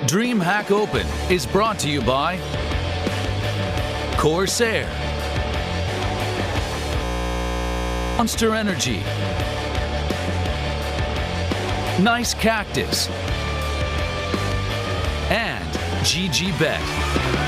DreamHack Open is brought to you by Corsair, Monster Energy, Nice Cactus, and GGBet.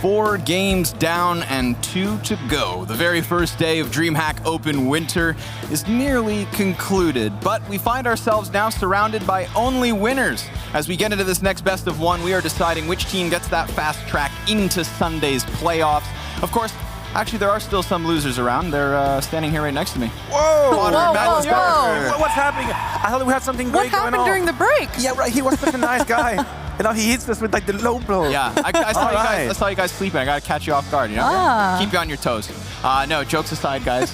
Four games down and 2 to go. The very first day of DreamHack Open Winter is nearly concluded, but we find ourselves now surrounded by only winners. As we get into this next best of one, we are deciding which team gets that fast track into Sunday's playoffs. Of course, actually, there are still some losers around. They're standing here right next to me. Whoa! Whoa. What's happening? I thought we had something great going on. What happened during the break? Yeah, right. He was such a nice guy. You know, he hits us with like the low blow. Yeah, I saw you guys sleeping. I gotta catch you off guard, you know? Keep you on your toes. No, jokes aside, guys.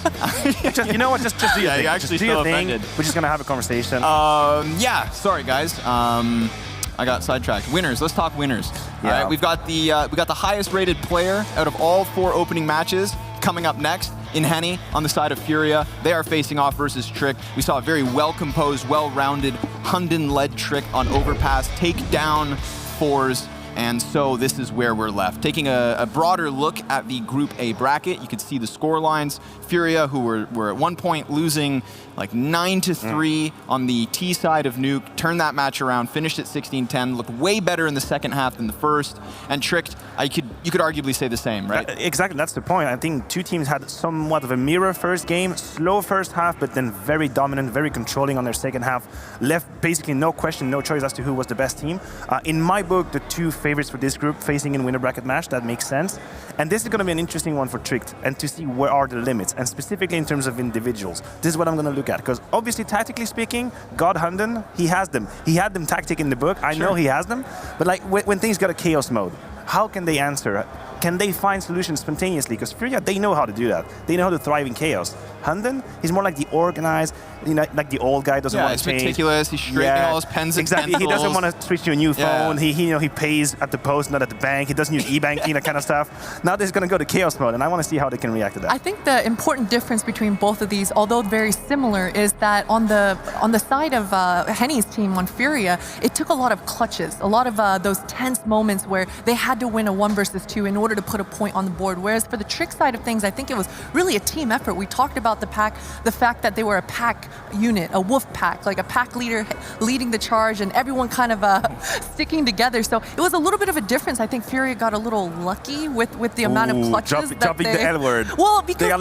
You know what? Just do your thing. You're actually just do your still thing. offended. We're just gonna have a conversation. Yeah, sorry guys. I got sidetracked. Winners. Let's talk winners. Yeah. All right, we got the highest rated player out of all 4 opening matches coming up next in Henny on the side of Furia. They are facing off versus Trick. We saw a very well-composed, well-rounded, Hunden-led Trick on Overpass take down 4s, and so this is where we're left. Taking a broader look at the Group A bracket, you can see the score lines. Furia, who were at one point losing like 9-3 on the T side of Nuke, turned that match around, finished at 16-10, looked way better in the second half than the first, and Tricked, you could arguably say the same, right? Exactly, that's the point. I think 2 teams had somewhat of a mirror first game, slow first half, but then very dominant, very controlling on their second half. Left basically no question, no choice as to who was the best team. In my book, the 2 favorites for this group facing in winner bracket match, that makes sense. And this is going to be an interesting one for Tricked, and to see where are the limits, and specifically in terms of individuals. This is what I'm going to look at, because obviously, tactically speaking, God Hunden, he has them. He had them tactic in the book. I know he has them. But like when things got a chaos mode, how can they answer? Can they find solutions spontaneously? Because Furia, they know how to do that. They know how to thrive in chaos. Hunden, he's more like the organized, you know, like the old guy doesn't want to change. He's meticulous. He's straightening all his pens and pencils. He doesn't want to switch to a new phone. He pays at the post, not at the bank. He doesn't use e-banking, that kind of stuff. Now this is going to go to chaos mode, and I want to see how they can react to that. I think the important difference between both of these, although very similar, is that on the side of Henny's team on Furia, it took a lot of clutches, a lot of those tense moments where they had to win a 1 versus 2 in order to put a point on the board. Whereas for the Trick side of things, I think it was really a team effort. We talked about the fact that they were a pack unit, a wolf pack, like a pack leader leading the charge and everyone kind of sticking together. So it was a little bit of a difference. I think Furia got a little lucky with the amount of clutches dropping the L word. Well, because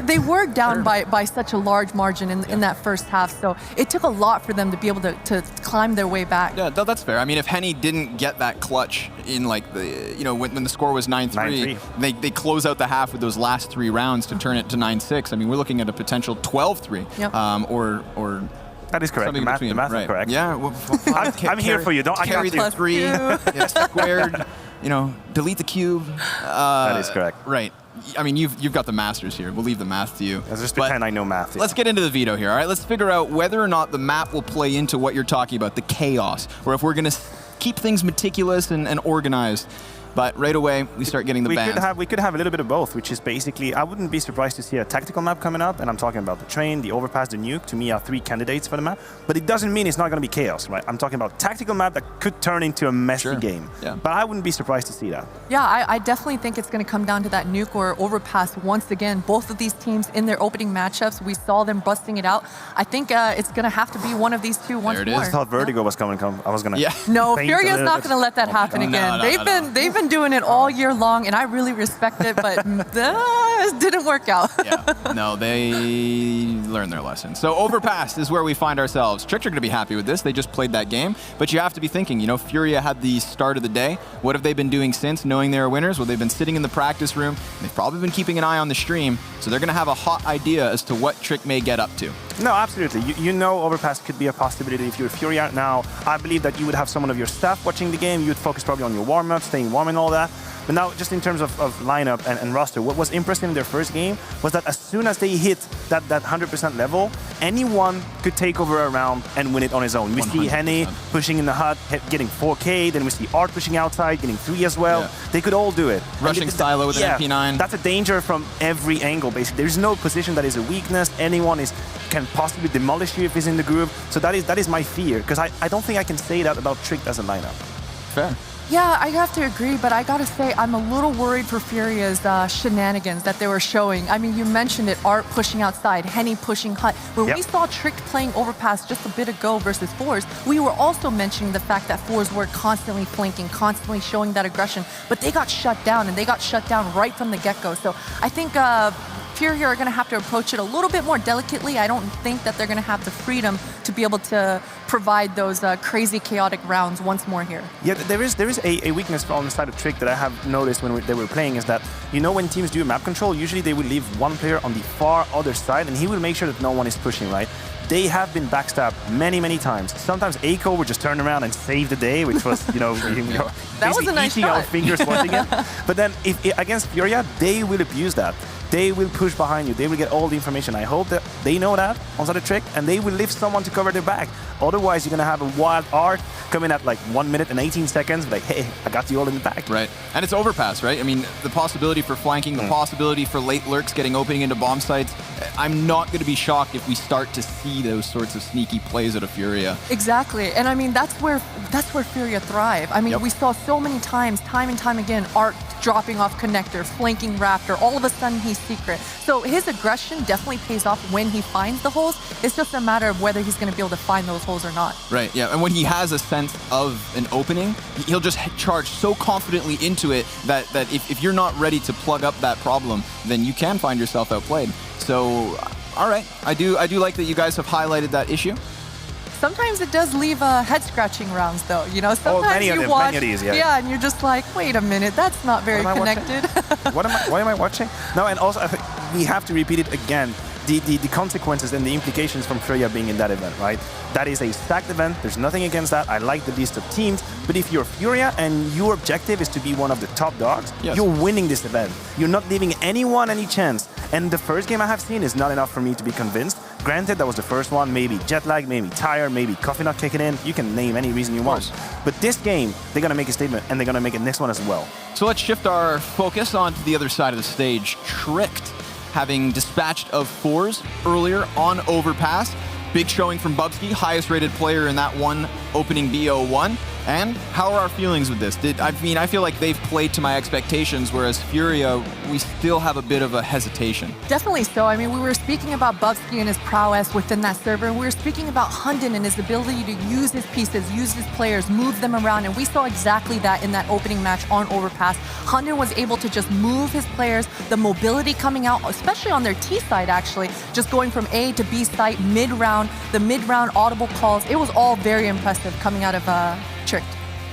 they were down by such a large margin in that first half. So it took a lot for them to be able to climb their way back. Yeah, that's fair. I mean, if Henny didn't get that clutch in like when the score was 9-3, they close out the half with those last 3 rounds to turn it to 9-6. I mean, we're looking at a potential 12-3, or that is correct. The math is correct. Yeah, well, I'm here for you. Don't carry the 3, squared. Delete the cube. That is correct. Right. I mean, you've got the masters here. We'll leave the math to you. Let's just pretend I know math. Let's get into the veto here. All right. Let's figure out whether or not the map will play into what you're talking about, the chaos, or if we're going to keep things meticulous and organized. But right away, we start getting the bans. We could have a little bit of both, which is basically, I wouldn't be surprised to see a tactical map coming up, and I'm talking about the train, the overpass, the nuke. To me, are 3 candidates for the map. But it doesn't mean it's not going to be chaos, right? I'm talking about tactical map that could turn into a messy game. Yeah. But I wouldn't be surprised to see that. Yeah, I definitely think it's going to come down to that nuke or overpass once again. Both of these teams in their opening matchups, we saw them busting it out. I think it's going to have to be one of these 2 once more. I thought Vertigo was coming. I was going to. Yeah. No, Furia's not going to let that happen again. They've been doing it all year long, and I really respect it, but it didn't work out. Yeah, no, they learned their lesson. So Overpass is where we find ourselves. Trick are going to be happy with this. They just played that game, but you have to be thinking, Furia had the start of the day. What have they been doing since, knowing they are winners? Well, they've been sitting in the practice room. They've probably been keeping an eye on the stream, so they're going to have a hot idea as to what Trick may get up to. No, absolutely. You know Overpass could be a possibility if you're Furia now. I believe that you would have someone of your staff watching the game. You would focus probably on your warm-up, staying warm and all that. But now, just in terms of lineup and roster, what was impressive in their first game was that as soon as they hit that 100% level, anyone could take over a round and win it on his own. We see 100%. Henny pushing in the hut, getting 4K, then we see Art pushing outside, getting 3 as well. Yeah. They could all do it. Rushing And Stylo with an MP9. That's a danger from every angle, basically. There's no position that is a weakness. Anyone can possibly demolish you if he's in the groove. So that is my fear, because I don't think I can say that about Tricked as a lineup. Fair. Yeah, I have to agree, but I gotta say, I'm a little worried for Furia's shenanigans that they were showing. I mean, you mentioned it, Art pushing outside, Henny pushing hut. When we saw Tricked playing Overpass just a bit ago versus Fours, we were also mentioning the fact that Fours were constantly flanking, constantly showing that aggression, but they got shut down, and they got shut down right from the get-go. So I think Furia are going to have to approach it a little bit more delicately. I don't think that they're going to have the freedom to be able to provide those crazy, chaotic rounds once more here. Yeah, there is a weakness on the side of Trick that I have noticed when they were playing, is that, when teams do map control, usually they will leave one player on the far other side, and he will make sure that no one is pushing, right? They have been backstabbed many, many times. Sometimes Aiko would just turn around and save the day, which was, that was a nice eating our shot. fingers watching it. But then against Furia, they will abuse that. They will push behind you. They will get all the information. I hope that they know that on the Trick, and they will leave someone to cover their back. Otherwise, you're going to have a wild Art coming at like 1 minute and 18 seconds, like, hey, I got you all in the back. Right. And it's Overpass, right? I mean, the possibility for flanking, the possibility for late lurks getting opening into bomb sites. I'm not going to be shocked if we start to see those sorts of sneaky plays out of Furia. Exactly, and I mean that's where Furia thrive. I mean, we saw so many times, time and time again, Art dropping off connector, flanking Raptor. All of a sudden, he's secret. So his aggression definitely pays off when he finds the holes. It's just a matter of whether he's going to be able to find those holes or not. Right. Yeah. And when he has a sense of an opening, he'll just charge so confidently into it that if you're not ready to plug up that problem, then you can find yourself outplayed. So, all right, I do like that you guys have highlighted that issue. Sometimes it does leave head-scratching rounds, though. Sometimes many of you them, watch, many of these, yeah. And you're just like, wait a minute, that's not very connected. What am I watching? No, and also I think we have to repeat it again. The consequences and the implications from Furia being in that event, right? That is a stacked event. There's nothing against that. I like the list of teams. But if you're Furia and your objective is to be one of the top dogs, you're winning this event. You're not leaving anyone any chance. And the first game I have seen is not enough for me to be convinced. Granted, that was the first one. Maybe jet lag, maybe tire, maybe coffee not kicking in. You can name any reason you want. But this game, they're going to make a statement, and they're going to make a next one as well. So let's shift our focus onto the other side of the stage. Tricked, having dispatched of Fours earlier on Overpass. Big showing from Bubsky, highest rated player in that one opening BO1. And how are our feelings with this? I feel like they've played to my expectations, whereas Furia, we still have a bit of a hesitation. Definitely so. I mean, we were speaking about Bubsky and his prowess within that server, and we were speaking about Hunden and his ability to use his pieces, use his players, move them around, and we saw exactly that in that opening match on Overpass. Hunden was able to just move his players, the mobility coming out, especially on their T side, actually, just going from A to B site, mid-round, the mid-round audible calls. It was all very impressive coming out of Tricked.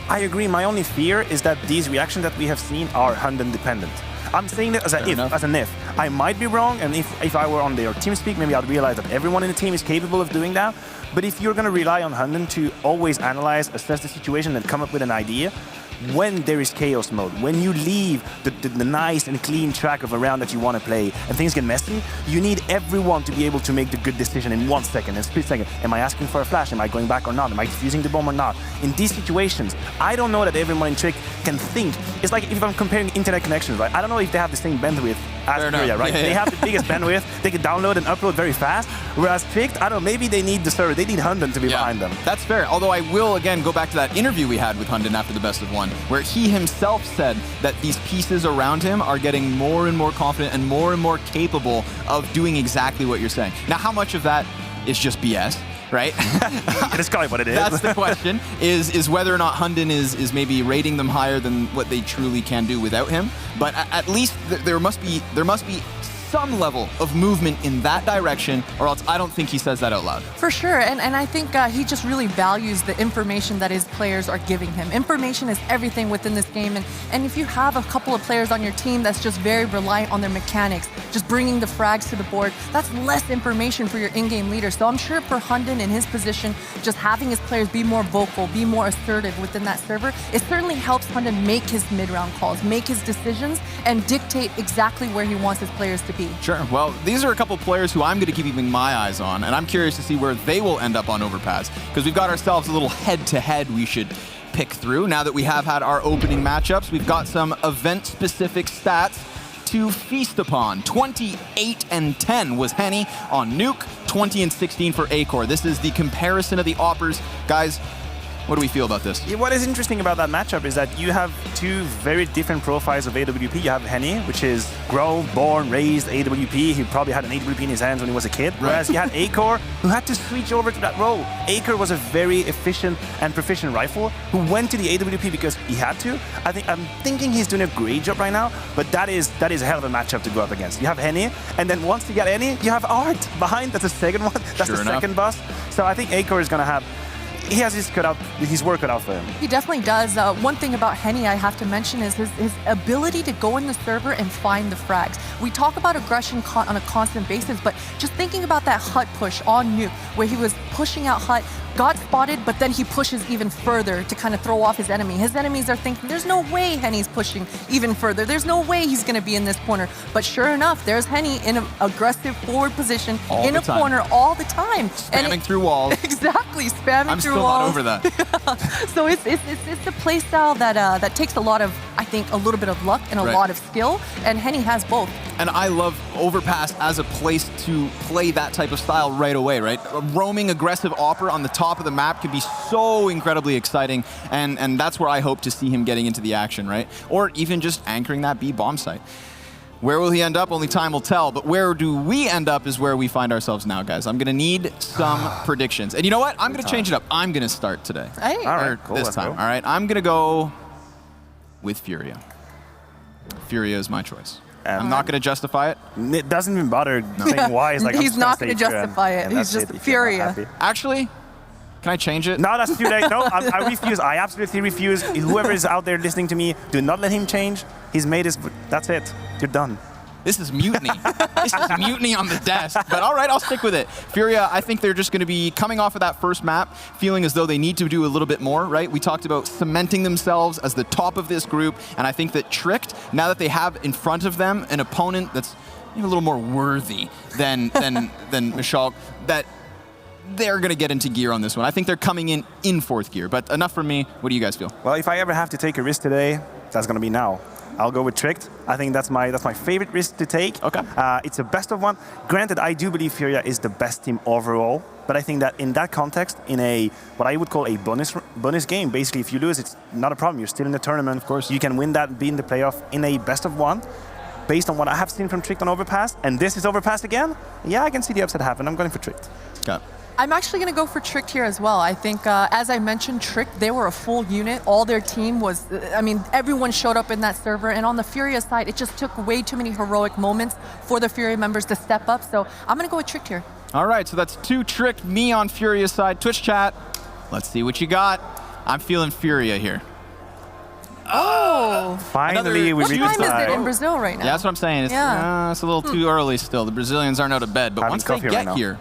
I agree. My only fear is that these reactions that we have seen are Hunden dependent. I'm saying it as an if. I might be wrong, and if I were on their team speak, maybe I'd realize that everyone in the team is capable of doing that. But if you're going to rely on Hunden to always analyze, assess the situation, and come up with an idea, when there is chaos mode, when you leave the nice and clean track of a round that you want to play and things get messy, you need everyone to be able to make the good decision in 1 second, in a split second. Am I asking for a flash? Am I going back or not? Am I defusing the bomb or not? In these situations, I don't know that everyone in Trick can think. It's like if I'm comparing internet connections, right? I don't know if they have the same bandwidth as Furia, right? They have the biggest bandwidth. They can download and upload very fast. Whereas Tricked, I don't know, maybe they need the server. They need Hunden to be behind them. That's fair. Although I will, again, go back to that interview we had with Hunden after the best of one, where he himself said that these pieces around him are getting more and more confident and more capable of doing exactly what you're saying. Now, how much of that is just BS? Right? It's kind of what it is. That's the question, is whether or not Hunden is maybe rating them higher than what they truly can do without him. But at least there must be some level of movement in that direction, or else I don't think he says that out loud. For sure, and I think he just really values the information that his players are giving him. Information is everything within this game, and if you have a couple of players on your team that's just very reliant on their mechanics, just bringing the frags to the board, that's less information for your in-game leader. So I'm sure for Hunden in his position, just having his players be more vocal, be more assertive within that server, it certainly helps Hunden make his mid-round calls, make his decisions, and dictate exactly where he wants his players to be. AWP. Sure. Well, these are a couple players who I'm going to keep keeping my eyes on, and I'm curious to see where they will end up on Overpass, because we've got ourselves a little head-to-head we should pick through. Now that we have had our opening matchups, we've got some event-specific stats to feast upon. 28-10 was Henny on Nuke, 20-16 for Acor. This is the comparison of the Oppers. Guys, what do we feel about this? Yeah, what is interesting about that matchup is that you have two very different profiles of AWP. You have Henny, which is grown, born, raised AWP. He probably had an AWP in his hands when he was a kid. Whereas you had Acor, who had to switch over to that role. Acor was a very efficient and proficient rifle who went to the AWP because he had to. I'm thinking he's doing a great job right now, but that is a hell of a matchup to go up against. You have Henny, and then once you get Henny, you have Art behind. That's the second one. That's Sure the enough. second boss. So I think Acor is going to have. He has his work cut out for him. He definitely does. One thing about Henny I have to mention is his ability to go in the server and find the frags. We talk about aggression on a constant basis, but just thinking about that hut push on Nuke, where he was pushing out hut, got spotted, but then he pushes even further to kind of throw off his enemy. His enemies are thinking, there's no way Henny's pushing even further. There's no way he's going to be in this corner. But sure enough, there's Henny in an aggressive forward position All in the a time. corner all the time. Spamming through walls. Exactly, spamming I'm through still walls. not over that. So it's a play style that takes a lot of, I think, a little bit of luck and a Right. lot of skill, and Henny has both. And I love Overpass as a place to play that type of style right away, right? A roaming, aggressive Opera on the top of the map can be so incredibly exciting, and that's where I hope to see him getting into the action, right? Or even just anchoring that B bomb site. Where will he end up? Only time will tell. But where do we end up is where we find ourselves now, guys. I'm going to need some predictions. And you know what? I'm going to change it up. I'm going to start today. Hey. All right, Or cool, this let's time. go. All right, I'm going to go with Furia. Furia is my choice. I'm not going to justify it. It doesn't even bother saying why. It's like, He's I'm not going to justify it. He's just Furia. Actually, can I change it? No, that's too late. No, I refuse. I absolutely refuse. Whoever is out there listening to me, do not let him change. He's made his. That's it. You're done. This is mutiny. This is mutiny on the desk. But all right, I'll stick with it. Furia, I think they're just going to be coming off of that first map, feeling as though they need to do a little bit more, right? We talked about cementing themselves as the top of this group, and I think that Tricked, now that they have in front of them an opponent that's a little more worthy than Michal, that they're going to get into gear on this one. I think they're coming in fourth gear. But enough from me. What do you guys feel? Well, if I ever have to take a risk today, that's going to be now. I'll go with Tricked. I think that's my favorite risk to take. Okay. It's a best of one. Granted, I do believe Furia is the best team overall, but I think that in that context, in a what I would call a bonus game, basically, if you lose, it's not a problem. You're still in the tournament. Of course. You can win that, be in the playoff in a best of one. Based on what I have seen from Tricked on Overpass, and this is Overpass again, yeah, I can see the upset happen. I'm going for Tricked. Got it. I'm actually going to go for Tricked here as well. I think, as I mentioned, Tricked, they were a full unit. All their team was, everyone showed up in that server. And on the Furia side, it just took way too many heroic moments for the Furia members to step up. So I'm going to go with Tricked here. All right, so that's 2 Tricked, me on Furia's side. Twitch chat, let's see what you got. I'm feeling Furia here. Oh. Finally, we What reached time is the it in Brazil right now? Yeah, that's what I'm saying. It's, Yeah. it's a little too early still. The Brazilians aren't out of bed, but Having once they coffee get right now. here,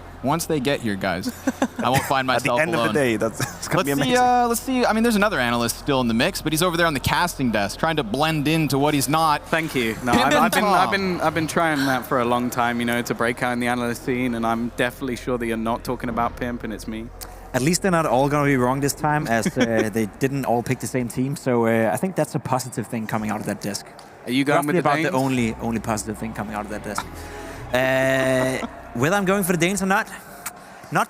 guys, I won't find At the myself end alone. of the day, it's going to be Let's see, amazing. let's see. I mean, there's another analyst still in the mix, but he's over there on the casting desk trying to blend into what he's not. Thank you. No, Pim and I've been trying that for a long time, to break out in the analyst scene, and I'm definitely sure that you're not talking about Pimp, and it's me. At least they're not all going to be wrong this time, as they didn't all pick the same team. So I think that's a positive thing coming out of that desk. Are you going Roughly with the about Danes? the only positive thing coming out of that desk. Whether I'm going for the Danes or not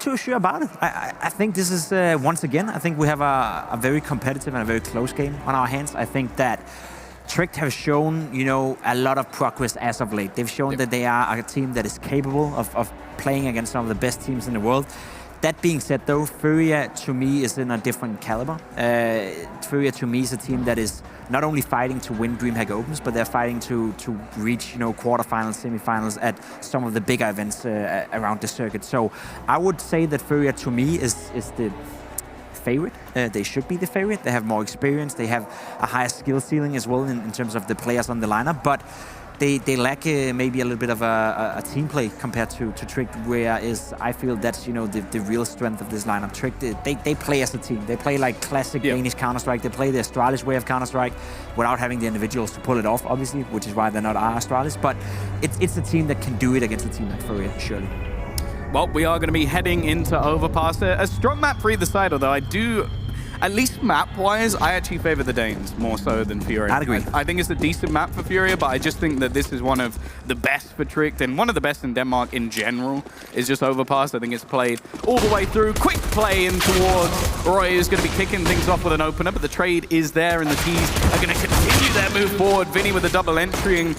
too sure about it. I think this is, once again, I think we have a very competitive and a very close game on our hands. I think that Tricked have shown, a lot of progress as of late. They've shown that they are a team that is capable of playing against some of the best teams in the world. That being said, though, Furia to me is in a different caliber. Furia to me is a team that is not only fighting to win DreamHack Opens, but they're fighting to reach, quarterfinals, semifinals at some of the bigger events around the circuit. So I would say that Furia to me is the favorite. They should be the favorite. They have more experience. They have a higher skill ceiling as well in terms of the players on the lineup. But they lack maybe a little bit of a team play compared to Trick, whereas I feel that's the real strength of this lineup. Trick, they play as a team. They play like classic Danish Counter-Strike. They play the Astralis way of Counter-Strike without having the individuals to pull it off, obviously, which is why they're not our Astralis. But it's a team that can do it against a team like Furia, surely. Well, we are going to be heading into Overpass. A strong map for either side, although I do, at least map-wise, I actually favor the Danes more so than Furia. I'd agree. I think it's a decent map for Furia, but I just think that this is one of the best for Tricked, and one of the best in Denmark in general is just Overpass. I think it's played all the way through. Quick play in towards Roy, who's going to be kicking things off with an opener, but the trade is there, and the T's are going to continue their move forward. Vinny with a double entry, and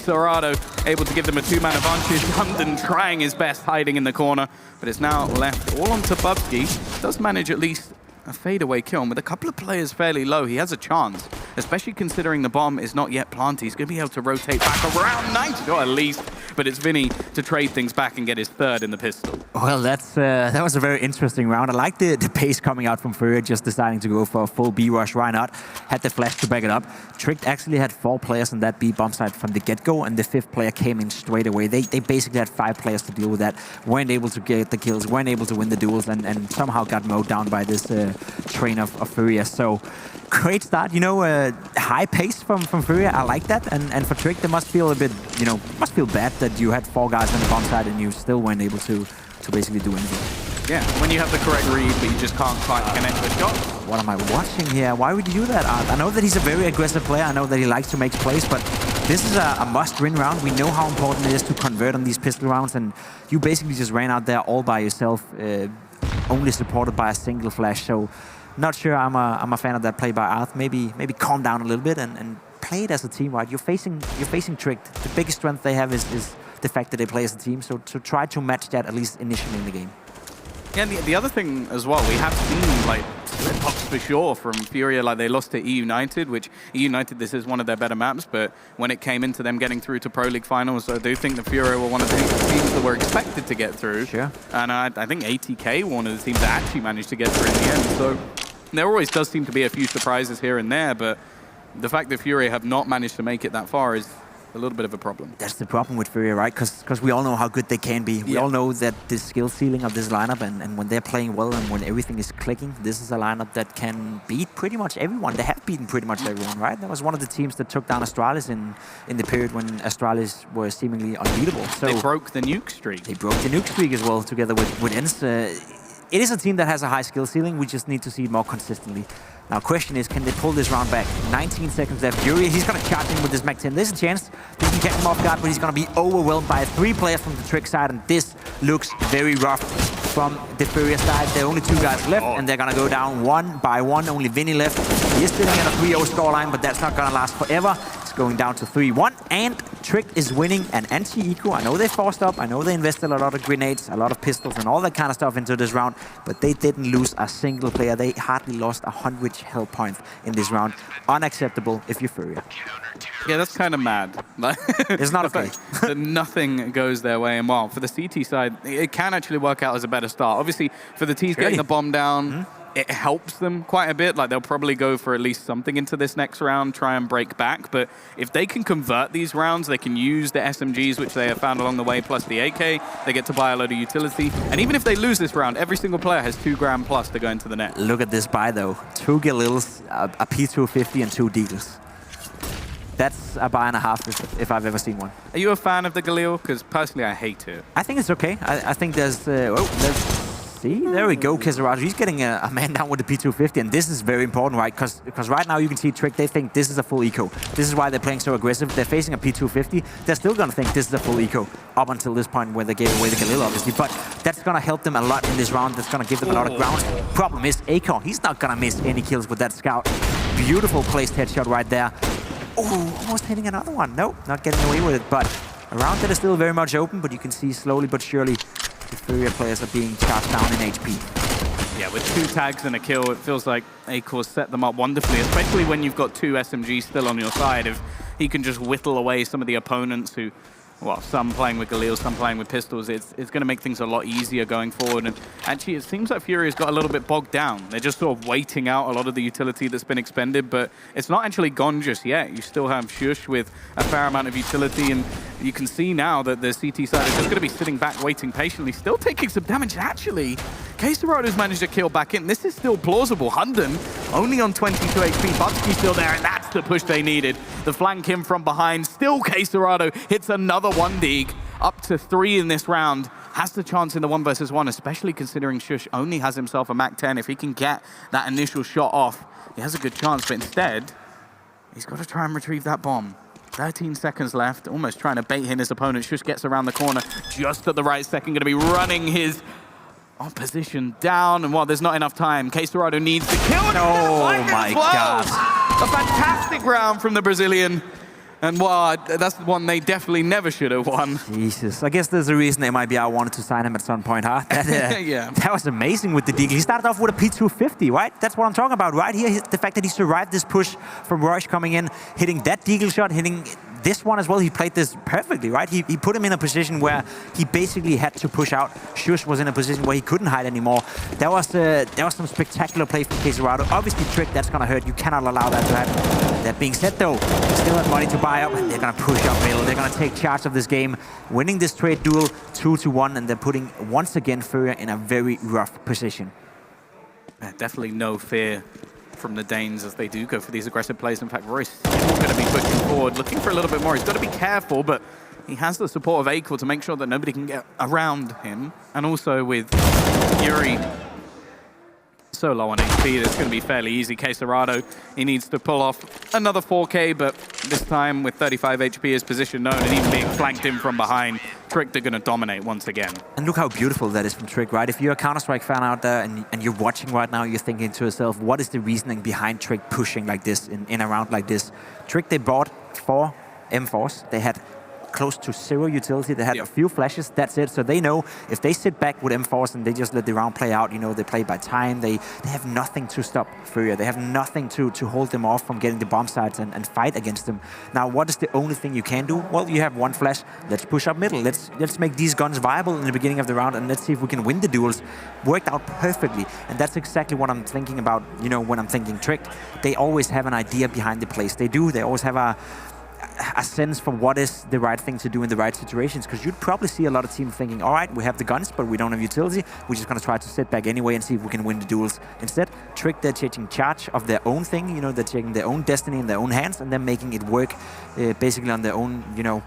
Dorado able to give them a two-man advantage. London trying his best, hiding in the corner, but it's now left all on Tabubsky. Does manage at least a fadeaway kill, and with a couple of players fairly low, he has a chance, especially considering the bomb is not yet planted. He's going to be able to rotate back around 90, or at least, but it's Vinny to trade things back and get his third in the pistol. Well, that was a very interesting round. I like the pace coming out from Furia, just deciding to go for a full B rush. Why not? Had the flash to back it up. Tricked actually had 4 players on that B bomb side from the get-go, and the 5th player came in straight away. They basically had 5 players to deal with that, weren't able to get the kills, weren't able to win the duels, and somehow got mowed down by this train of Furia. So great start, high pace from Furia. I like that, and for Trick, they must feel a bit, must feel bad that you had 4 guys on the bomb side and you still weren't able to basically do anything. Yeah, when you have the correct read, but you just can't quite connect the shot. What am I watching here? Why would you do that, Art? I know that he's a very aggressive player. I know that he likes to make plays, but this is a must-win round. We know how important it is to convert on these pistol rounds, and you basically just ran out there all by yourself, only supported by a single flash. So not sure I'm a fan of that play by Arth. Maybe calm down a little bit and play it as a team, right? You're facing Trick. The biggest strength they have is the fact that they play as a team. So to try to match that at least initially in the game. Yeah, and the other thing as well, we have seen like slip-ups for sure from Furia. Like they lost to E United, which E United, this is one of their better maps, but when it came into them getting through to Pro League finals, I do think the Furia were one of the teams that were expected to get through. Sure. And I think ATK, one of the teams that actually managed to get through in the end. So there always does seem to be a few surprises here and there, but the fact that Furia have not managed to make it that far is a little bit of a problem. That's the problem with Furia, right? Because we all know how good they can be. We all know that the skill ceiling of this lineup, and when they're playing well and when everything is clicking, this is a lineup that can beat pretty much everyone. They have beaten pretty much everyone, right? That was one of the teams that took down Astralis in the period when Astralis were seemingly unbeatable. So they broke the nuke streak. They broke the nuke streak as well, together with Ens. It is a team that has a high skill ceiling. We just need to see it more consistently. Now, question is, can they pull this round back? 19 seconds left. Furia, he's going to charge in with this Mac 10. There's a chance he can catch him off guard, but he's going to be overwhelmed by 3 players from the Trick side, and this looks very rough from the Furia side. There are only 2 guys left, and they're going to go down one by one. Only Vinny left. He is sitting at a 3-0 scoreline, but that's not going to last forever. It's going down to 3-1, and Trick is winning an anti-eco. I know they forced up. I know they invested a lot of grenades, a lot of pistols, and all that kind of stuff into this round, but they didn't lose a single player. They hardly lost 100 health points in this round. Unacceptable if you're Furia. Yeah, that's kind of mad. It's not okay. That nothing goes their way. And well, for the CT side, it can actually work out as a better start. Obviously, for the T's getting the bomb down, it helps them quite a bit. Like they'll probably go for at least something into this next round, try and break back. But if they can convert these rounds, they can use the SMGs, which they have found along the way, plus the AK. They get to buy a load of utility. And even if they lose this round, every single player has 2 grand plus to go into the net. Look at this buy, though. 2 Galils, a P250, and 2 Deagles. That's a buy and a half if I've ever seen one. Are you a fan of the Galil? Because personally, I hate it. I think it's okay. I think there's... See, there we go, Kesaraju. He's getting a man down with the P250, and this is very important, right? Because right now you can see Trick, they think this is a full eco. This is why they're playing so aggressive. They're facing a P250. They're still going to think this is a full eco up until this point where they gave away the Galil, obviously. But that's going to help them a lot in this round. That's going to give them a lot of ground. Problem is, Akon, he's not going to miss any kills with that scout. Beautiful placed headshot right there. Oh, almost hitting another one. Nope, not getting away with it. But a round that is still very much open, but you can see slowly but surely the Furia players are being charged down in HP. Yeah, with 2 tags and a kill, it feels like Akor set them up wonderfully, especially when you've got 2 SMGs still on your side. If he can just whittle away some of the opponents who well, some playing with Galil, some playing with pistols, it's going to make things a lot easier going forward. And actually, it seems like Furia's got a little bit bogged down. They're just sort of waiting out a lot of the utility that's been expended, but it's not actually gone just yet. You still have Shush with a fair amount of utility, and you can see now that the CT side is just going to be sitting back, waiting patiently, still taking some damage. Actually, Queserado's managed to kill back in. This is still plausible. Hunden only on 22 HP. Bubsky's still there, and that's the push they needed. The flank in from behind. Still Queserado hits another 1-dig. Up to 3 in this round. Has the chance in the 1 versus 1, especially considering Shush only has himself a Mach 10. If he can get that initial shot off, he has a good chance. But instead, he's got to try and retrieve that bomb. 13 seconds left, almost trying to bait in his opponent. Shush gets around the corner just at the right second, going to be running his opposition down. And while there's not enough time, Queserado needs to kill. Oh my God. A fantastic round from the Brazilian. And wow, that's one they definitely never should have won. Jesus, I guess there's a reason MIBR wanted to sign him at some point, huh? That, yeah. That was amazing with the deagle. He started off with a P250, right? That's what I'm talking about right here. The fact that he survived this push from Rush coming in, hitting that deagle shot, hitting this one as well. He played this perfectly, right? He put him in a position where he basically had to push out. Shush was in a position where he couldn't hide anymore. There was some spectacular play from Queserado. Obviously, Trick, that's going to hurt. You cannot allow that to happen. That being said, though, they still have money to buy up, and they're going to push up middle. They're going to take charge of this game, winning this trade duel 2-1, and they're putting, once again, Furia in a very rough position. Definitely no fear from the Danes as they do go for these aggressive plays. In fact, Roy's still going to be pushing forward, looking for a little bit more. He's got to be careful, but he has the support of Akel to make sure that nobody can get around him. And also with Yuri so low on HP, that's going to be fairly easy. Queserado, he needs to pull off another 4K, but this time with 35 HP, his position known, and even being flanked in from behind, Trick, they're going to dominate once again. And look how beautiful that is from Trick, right? If you're a Counter-Strike fan out there and you're watching right now, you're thinking to yourself, what is the reasoning behind Trick pushing like this in a round like this? Trick, they bought 4 M4s. They had close to 0 utility. They had a few flashes, that's it. So they know if they sit back with M4s and they just let the round play out, you know, they play by time, they have nothing to stop Furia. They have nothing to hold them off from getting the bomb sites and fight against them. Now, what is the only thing you can do? Well, you have 1 flash. Let's push up middle. Let's make these guns viable in the beginning of the round, and let's see if we can win the duels. Worked out perfectly. And that's exactly what I'm thinking about, you know, when I'm thinking Trick. They always have an idea behind the plays. They do. They always have a sense for what is the right thing to do in the right situations, because you'd probably see a lot of teams thinking, all right, we have the guns, but we don't have utility. We're just going to try to sit back anyway and see if we can win the duels. Instead, Trick, they're taking charge of their own thing, you know, they're taking their own destiny in their own hands, and they're making it work basically on their own, you know,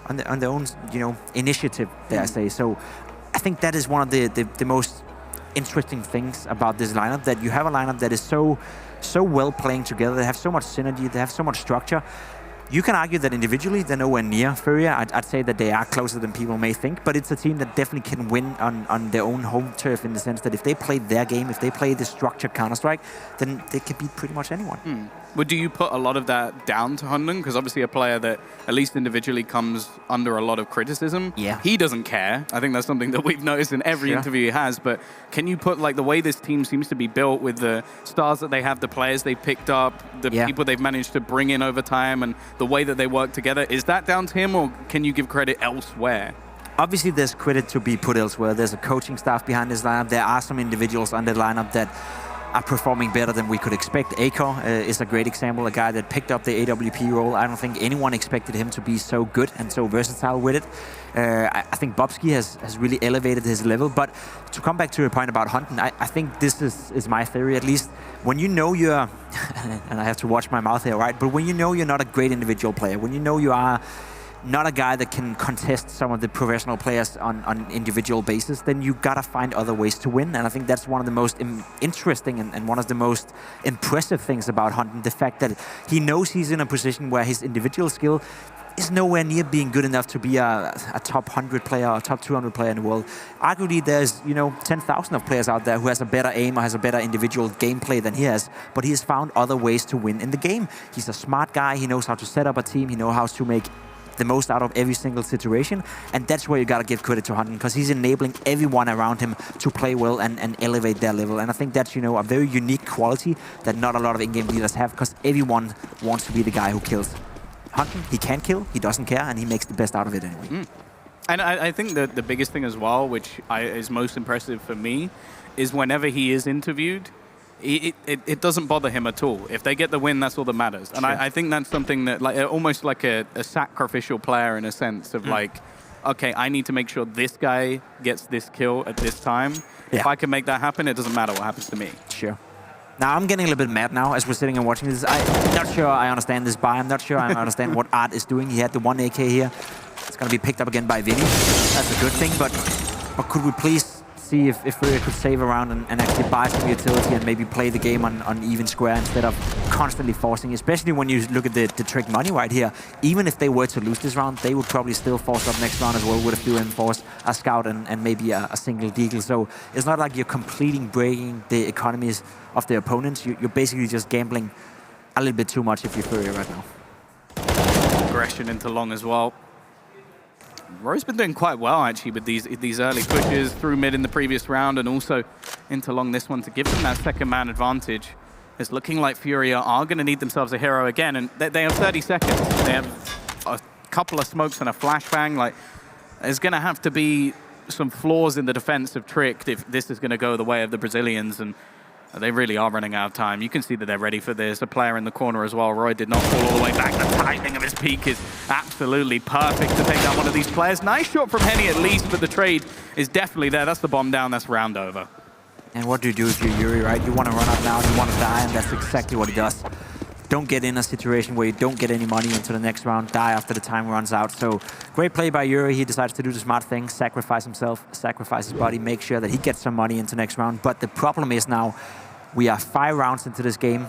on their own, you know, initiative, dare I say. So I think that is one of the most interesting things about this lineup, that you have a lineup that is so well playing together. They have so much synergy, they have so much structure. You can argue that individually they're nowhere near Furia. I'd say that they are closer than people may think, but it's a team that definitely can win on their own home turf, in the sense that if they play their game, if they play the structured Counter-Strike, then they can beat pretty much anyone. Well, do you put a lot of that down to Hunden? Because obviously a player that, at least individually, comes under a lot of criticism. Yeah. He doesn't care. I think that's something that we've noticed in every interview he has. But can you put, like, the way this team seems to be built with the stars that they have, the players they've picked up, the people they've managed to bring in over time, and the way that they work together, is that down to him, or can you give credit elsewhere? Obviously, there's credit to be put elsewhere. There's a coaching staff behind this lineup. There are some individuals under the lineup that are performing better than we could expect. Aiko is a great example, a guy that picked up the AWP role. I don't think anyone expected him to be so good and so versatile with it. I think Bubsky has really elevated his level. But to come back to your point about Hunden, I think this is my theory, at least. When you know you're, and I have to watch my mouth here, right? But when you know you're not a great individual player, when you know you are not a guy that can contest some of the professional players on individual basis, then you gotta find other ways to win. And I think that's one of the most interesting and one of the most impressive things about Hunden, the fact that he knows he's in a position where his individual skill is nowhere near being good enough to be a top 100 player or top 200 player in the world. Arguably, there's 10,000 of players out there who has a better aim or has a better individual gameplay than he has, but he has found other ways to win in the game. He's a smart guy. He knows how to set up a team. He knows how to make the most out of every single situation, and that's where you gotta give credit to Hunden, because he's enabling everyone around him to play well and elevate their level. And I think that's a very unique quality that not a lot of in-game leaders have, because everyone wants to be the guy who kills. hunting, he can kill, he doesn't care, and he makes the best out of it anyway. And I think that the biggest thing as well, which is most impressive for me, is whenever he is interviewed, it doesn't bother him at all. If they get the win, that's all that matters. And I think that's something that, like, almost like a sacrificial player in a sense of like, okay, I need to make sure this guy gets this kill at this time. Yeah. If I can make that happen, it doesn't matter what happens to me. Sure. Now, I'm getting a little bit mad now as we're sitting and watching this. I'm not sure I understand this buy. I'm not sure I understand what Art is doing. He had the 1 AK here. It's going to be picked up again by Vinny. That's a good thing, but could we please see if Furia could save around and actually buy some utility and maybe play the game on even square instead of constantly forcing, especially when you look at the trick money right here. Even if they were to lose this round, they would probably still force up next round as well with a few enforce, a scout, and maybe a single deagle. So it's not like you're completing breaking the economies of the opponents. You're basically just gambling a little bit too much if you're Furia right now. Aggression into long as well. Roy's been doing quite well, actually, with these early pushes through mid in the previous round and also into long this one to give them that second man advantage. It's looking like Furia are going to need themselves a hero again, and they have 30 seconds. They have a couple of smokes and a flashbang. Like, there's going to have to be some flaws in the defense of Tricked if this is going to go the way of the Brazilians, and they really are running out of time. You can see that they're ready for this. A player in the corner as well. Roy did not fall all the way back. The timing of his peak is absolutely perfect to take down one of these players. Nice shot from Henny at least, but the trade is definitely there. That's the bomb down. That's round over. And what do you do if you're Yuri, right? You want to run up now, you want to die, and that's exactly what he does. Don't get in a situation where you don't get any money into the next round, die after the time runs out. So great play by Yuri. He decides to do the smart thing, sacrifice himself, sacrifice his body, make sure that he gets some money into next round. But the problem is now we are 5 rounds into this game,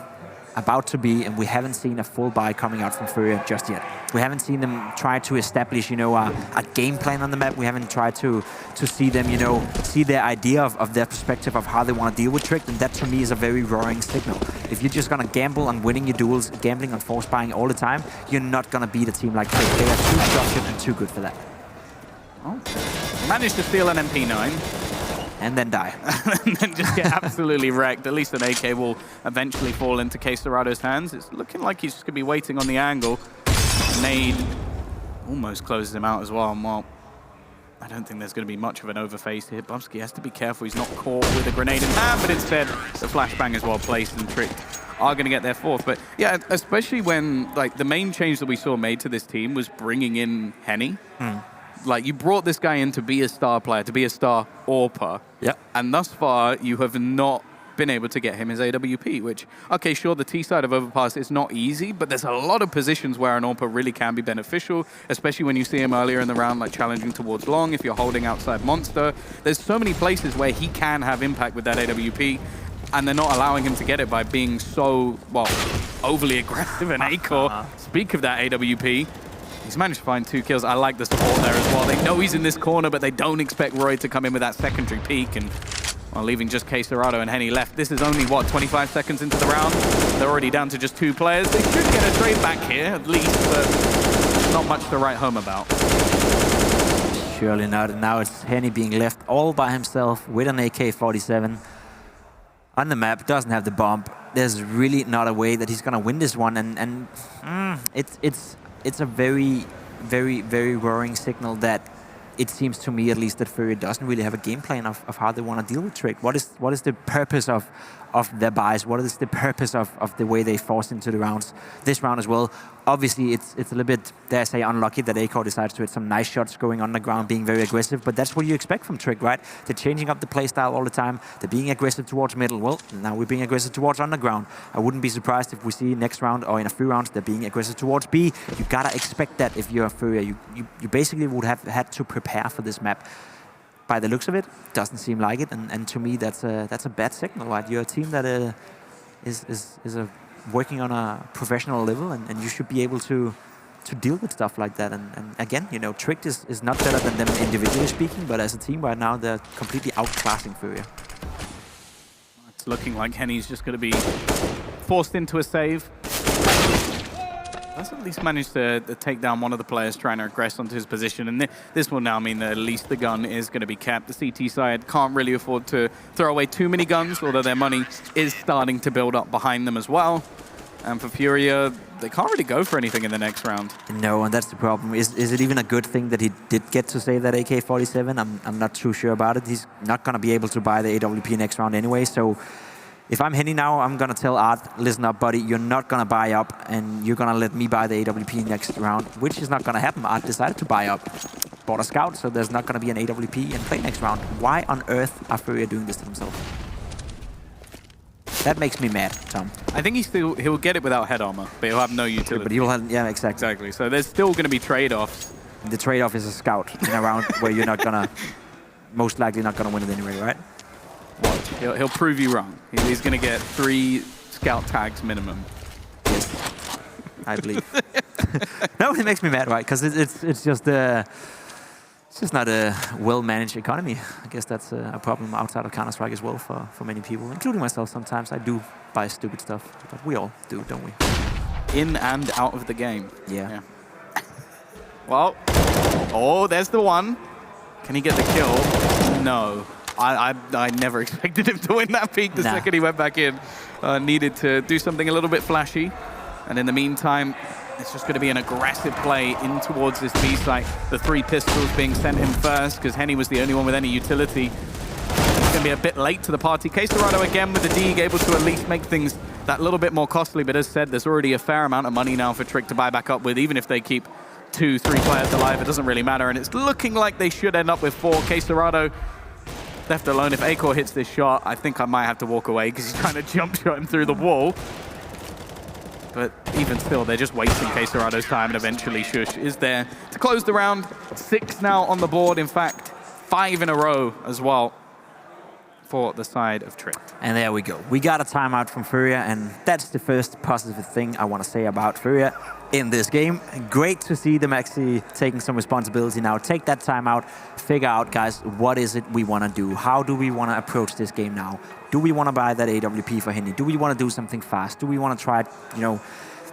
about to be, and we haven't seen a full buy coming out from Furia just yet. We haven't seen them try to establish, a game plan on the map. We haven't tried to see them, see their idea of their perspective of how they want to deal with Trick, and that to me is a very worrying signal. If you're just going to gamble on winning your duels, gambling on force buying all the time, you're not going to beat a team like Trick. They are too structured and too good for that. Oh. Managed to steal an MP9. And then die. And then just get absolutely wrecked. At least an AK will eventually fall into Queserado's hands. It's looking like he's just going to be waiting on the angle. Nade almost closes him out as well. Well, I don't think there's going to be much of an overface here. Bubsky has to be careful he's not caught with a grenade in hand, but instead the flashbang is well placed and Tricked are going to get their fourth. But yeah, especially when like the main change that we saw made to this team was bringing in Henny. Like, you brought this guy in to be a star player, to be a star AWPer. Yeah. And thus far, you have not been able to get him his AWP, which, okay, sure, the T side of Overpass is not easy, but there's a lot of positions where an AWPer really can be beneficial, especially when you see him earlier in the round, like challenging towards long, if you're holding outside Monster. There's so many places where he can have impact with that AWP, and they're not allowing him to get it by being so, well, overly aggressive in A-Core. Speak of that AWP. He's managed to find 2 kills. I like the support there as well. They know he's in this corner, but they don't expect Roy to come in with that secondary peek, and well, leaving just Queserado and Henny left. This is only, what, 25 seconds into the round? They're already down to just 2 players. They should get a trade back here, at least, but not much to write home about. Surely not. And now it's Henny being left all by himself with an AK-47 on the map. Doesn't have the bomb. There's really not a way that he's going to win this one, and it's a very, very, very worrying signal that it seems to me, at least, that Furia doesn't really have a game plan of how they want to deal with Trick. What is the purpose of their buys? What is the purpose of the way they force into the rounds? This round as well. Obviously, it's a little bit, dare I say, unlucky that A-Core decides to hit some nice shots going underground, being very aggressive, but that's what you expect from Trick, right? They're changing up the playstyle all the time. They're being aggressive towards middle. Well, now we're being aggressive towards underground. I wouldn't be surprised if we see next round or in a few rounds they're being aggressive towards B. You gotta expect that if you're a Furia. You basically would have had to prepare for this map. By the looks of it, doesn't seem like it, and to me that's a bad signal, right? You're a team that is working on a professional level, and you should be able to deal with stuff like that. And again, Tricked is not better than them individually speaking, but as a team right now, they're completely outclassing Furia. It's looking like Henny's just going to be forced into a save. Has at least managed to take down one of the players trying to aggress onto his position, and this will now mean that at least the gun is going to be kept. The CT side can't really afford to throw away too many guns, although their money is starting to build up behind them as well. And for Furia, they can't really go for anything in the next round. No, and that's the problem. Is it even a good thing that he did get to save that AK-47? I'm not too sure about it. He's not going to be able to buy the AWP next round anyway, so if I'm Henny now, I'm going to tell Art, listen up, buddy, you're not going to buy up, and you're going to let me buy the AWP next round, which is not going to happen. Art decided to buy up. Bought a scout, so there's not going to be an AWP in play next round. Why on earth are Furia doing this to himself? That makes me mad, Tom. I think he'll get it without head armor, but he'll have no utility. But he'll have, yeah, exactly. Exactly. So there's still going to be trade-offs. The trade-off is a scout in a round where you're not gonna, most likely not gonna win it anyway, right? He'll prove you wrong. He's going to get 3 scout tags minimum. Yes, I believe. No, it makes me mad, right? Because it's just not a well-managed economy. I guess that's a problem outside of Counter-Strike as well for many people, including myself. Sometimes I do buy stupid stuff, but we all do, don't we? In and out of the game. Yeah. Well, oh, there's the one. Can he get the kill? No. I never expected him to win that peak the second he went back in. Needed to do something a little bit flashy. And in the meantime, it's just going to be an aggressive play in towards this B site. The 3 pistols being sent in first because Henny was the only one with any utility. It's going to be a bit late to the party. Caserado again with the Deeg, able to at least make things that little bit more costly. But as said, there's already a fair amount of money now for Trick to buy back up with. Even if they keep 2, 3 players alive, it doesn't really matter. And it's looking like they should end up with 4. Caserado left alone. If Acor hits this shot, I think I might have to walk away because he's trying to jump shot him through the wall. But even still, they're just wasting Caserado's time, and eventually Shush is there to close the round. 6 now on the board. In fact, 5 in a row as well for the side of Trick. And there we go. We got a timeout from Furia, and that's the first positive thing I want to say about Furia in this game. Great to see them actually taking some responsibility now. Take that timeout, figure out, guys, what is it we want to do? How do we want to approach this game now? Do we want to buy that AWP for Henny? Do we want to do something fast? Do we want to try,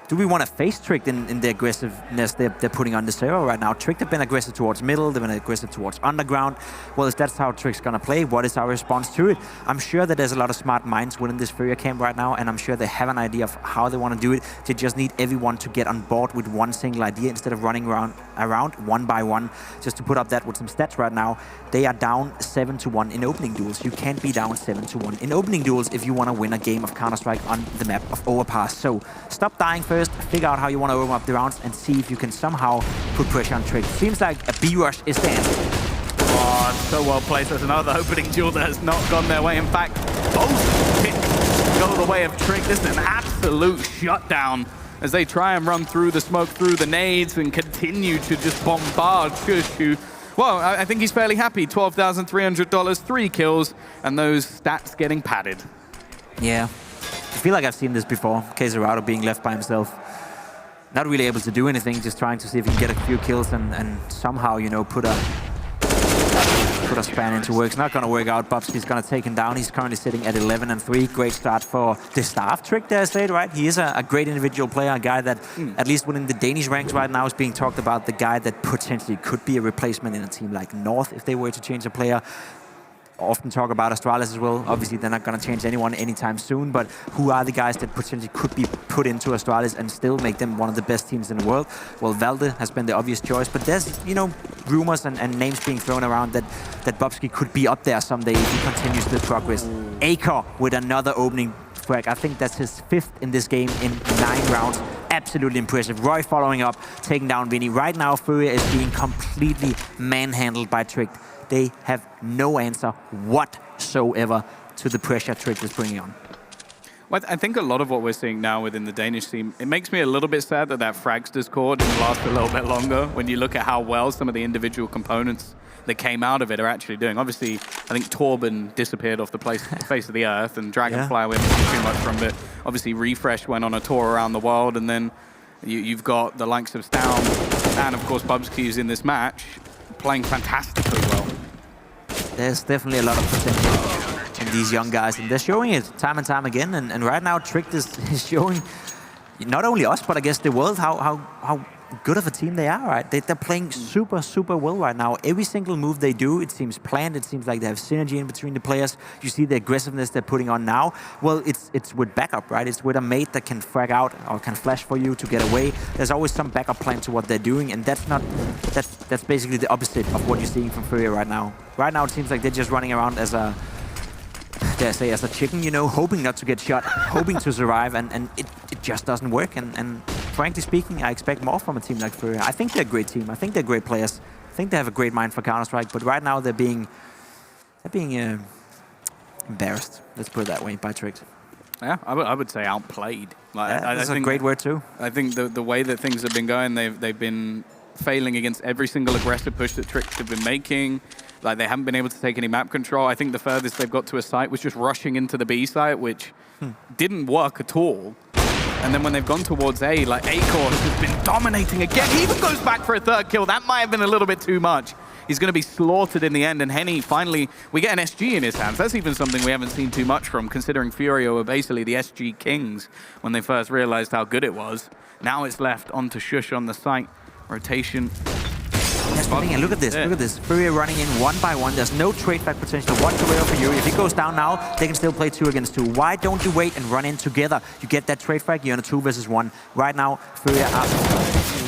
do we want to face Trick in the aggressiveness they're putting on the server right now? Trick have been aggressive towards middle, they've been aggressive towards underground. Well, if that's how Trick's going to play, what is our response to it? I'm sure that there's a lot of smart minds within this Furia camp right now, and I'm sure they have an idea of how they want to do it. They just need everyone to get on board with one single idea instead of running around one by one. Just to put up that with some stats right now, they are down 7-1 in opening duels. You can't be down 7-1 in opening duels if you want to win a game of Counter-Strike on the map of Overpass. So stop dying first, figure out how you want to open up the rounds, and see if you can somehow put pressure on Trick. Seems like a B-rush is the answer. Oh, so well placed. There's another opening duel that has not gone their way. In fact, both picks go the way of Trick. This is an absolute shutdown as they try and run through the smoke, through the nades, and continue to just bombard Shush, who, well, I think he's fairly happy. $12,300, 3 kills, and those stats getting padded. Yeah, I feel like I've seen this before. Caserado being left by himself. Not really able to do anything, just trying to see if he can get a few kills and somehow, put a span into work. It's not going to work out. Bubsky's going to take him down. He's currently sitting at 11-3. Great start for the staff Trick, dare I say it, right? He is a great individual player, a guy that, at least within the Danish ranks right now, is being talked about, the guy that potentially could be a replacement in a team like North if they were to change a player. Often talk about Astralis as well. Obviously, they're not going to change anyone anytime soon, but who are the guys that potentially could be put into Astralis and still make them one of the best teams in the world? Well, Valde has been the obvious choice, but there's, rumors and names being thrown around that Bubsky could be up there someday if he continues the progress. Acor with another opening frag. I think that's his 5th in this game in 9 rounds. Absolutely impressive. Roy following up, taking down Vinny. Right now, Furia is being completely manhandled by Trick. They have no answer whatsoever to the pressure Trick is bringing on. Well, I think a lot of what we're seeing now within the Danish team, it makes me a little bit sad that Fragsters core didn't last a little bit longer when you look at how well some of the individual components that came out of it are actually doing. Obviously, I think Torben disappeared off the face of the earth, and Dragonfly we haven't seen too much from it. Obviously, Refresh went on a tour around the world, and then you've got the likes of Stown and, of course, Bubsky's in this match, playing fantastically well. There's definitely a lot of potential in these young guys, and they're showing it time and time again. And right now, Trick is showing not only us, but I guess the world how good of a team they are, right? They're playing super, super well right now. Every single move they do, it seems planned. It seems like they have synergy in between the players. You see the aggressiveness they're putting on now. Well, it's with backup, right? It's with a mate that can frag out or can flash for you to get away. There's always some backup plan to what they're doing, and that's basically the opposite of what you're seeing from Furia right now. Right now, it seems like they're just running around as a, dare I say, as a chicken, you know, hoping not to get shot, hoping to survive, and it just doesn't work. And frankly speaking, I expect more from a team like Furia. I think they're a great team. I think they're great players. I think they have a great mind for Counter-Strike, but right now they're being embarrassed, let's put it that way, by Tricked. Yeah, I would say outplayed. Like, Yeah, that's a great word too. I think the way that things have been going, they've been failing against every single aggressive push that Tricked have been making. Like, they haven't been able to take any map control. I think the furthest they've got to a site was just rushing into the B site, which didn't work at all. And then when they've gone towards A, like, Acor has just been dominating again. He even goes back for a third kill. That might have been a little bit too much. He's going to be slaughtered in the end, and Henny, finally, we get an SG in his hands. That's even something we haven't seen too much from, considering Furia were basically the SG kings when they first realized how good it was. Now it's left onto Shush on the site. Rotation. That's the thing, and look at this, look at this. Furia running in one by one. There's no trade back potential whatsoever for you. If he goes down now, they can still play 2 against 2. Why don't you wait and run in together? You get that trade back, you're on a 2 versus 1. Right now, Furia are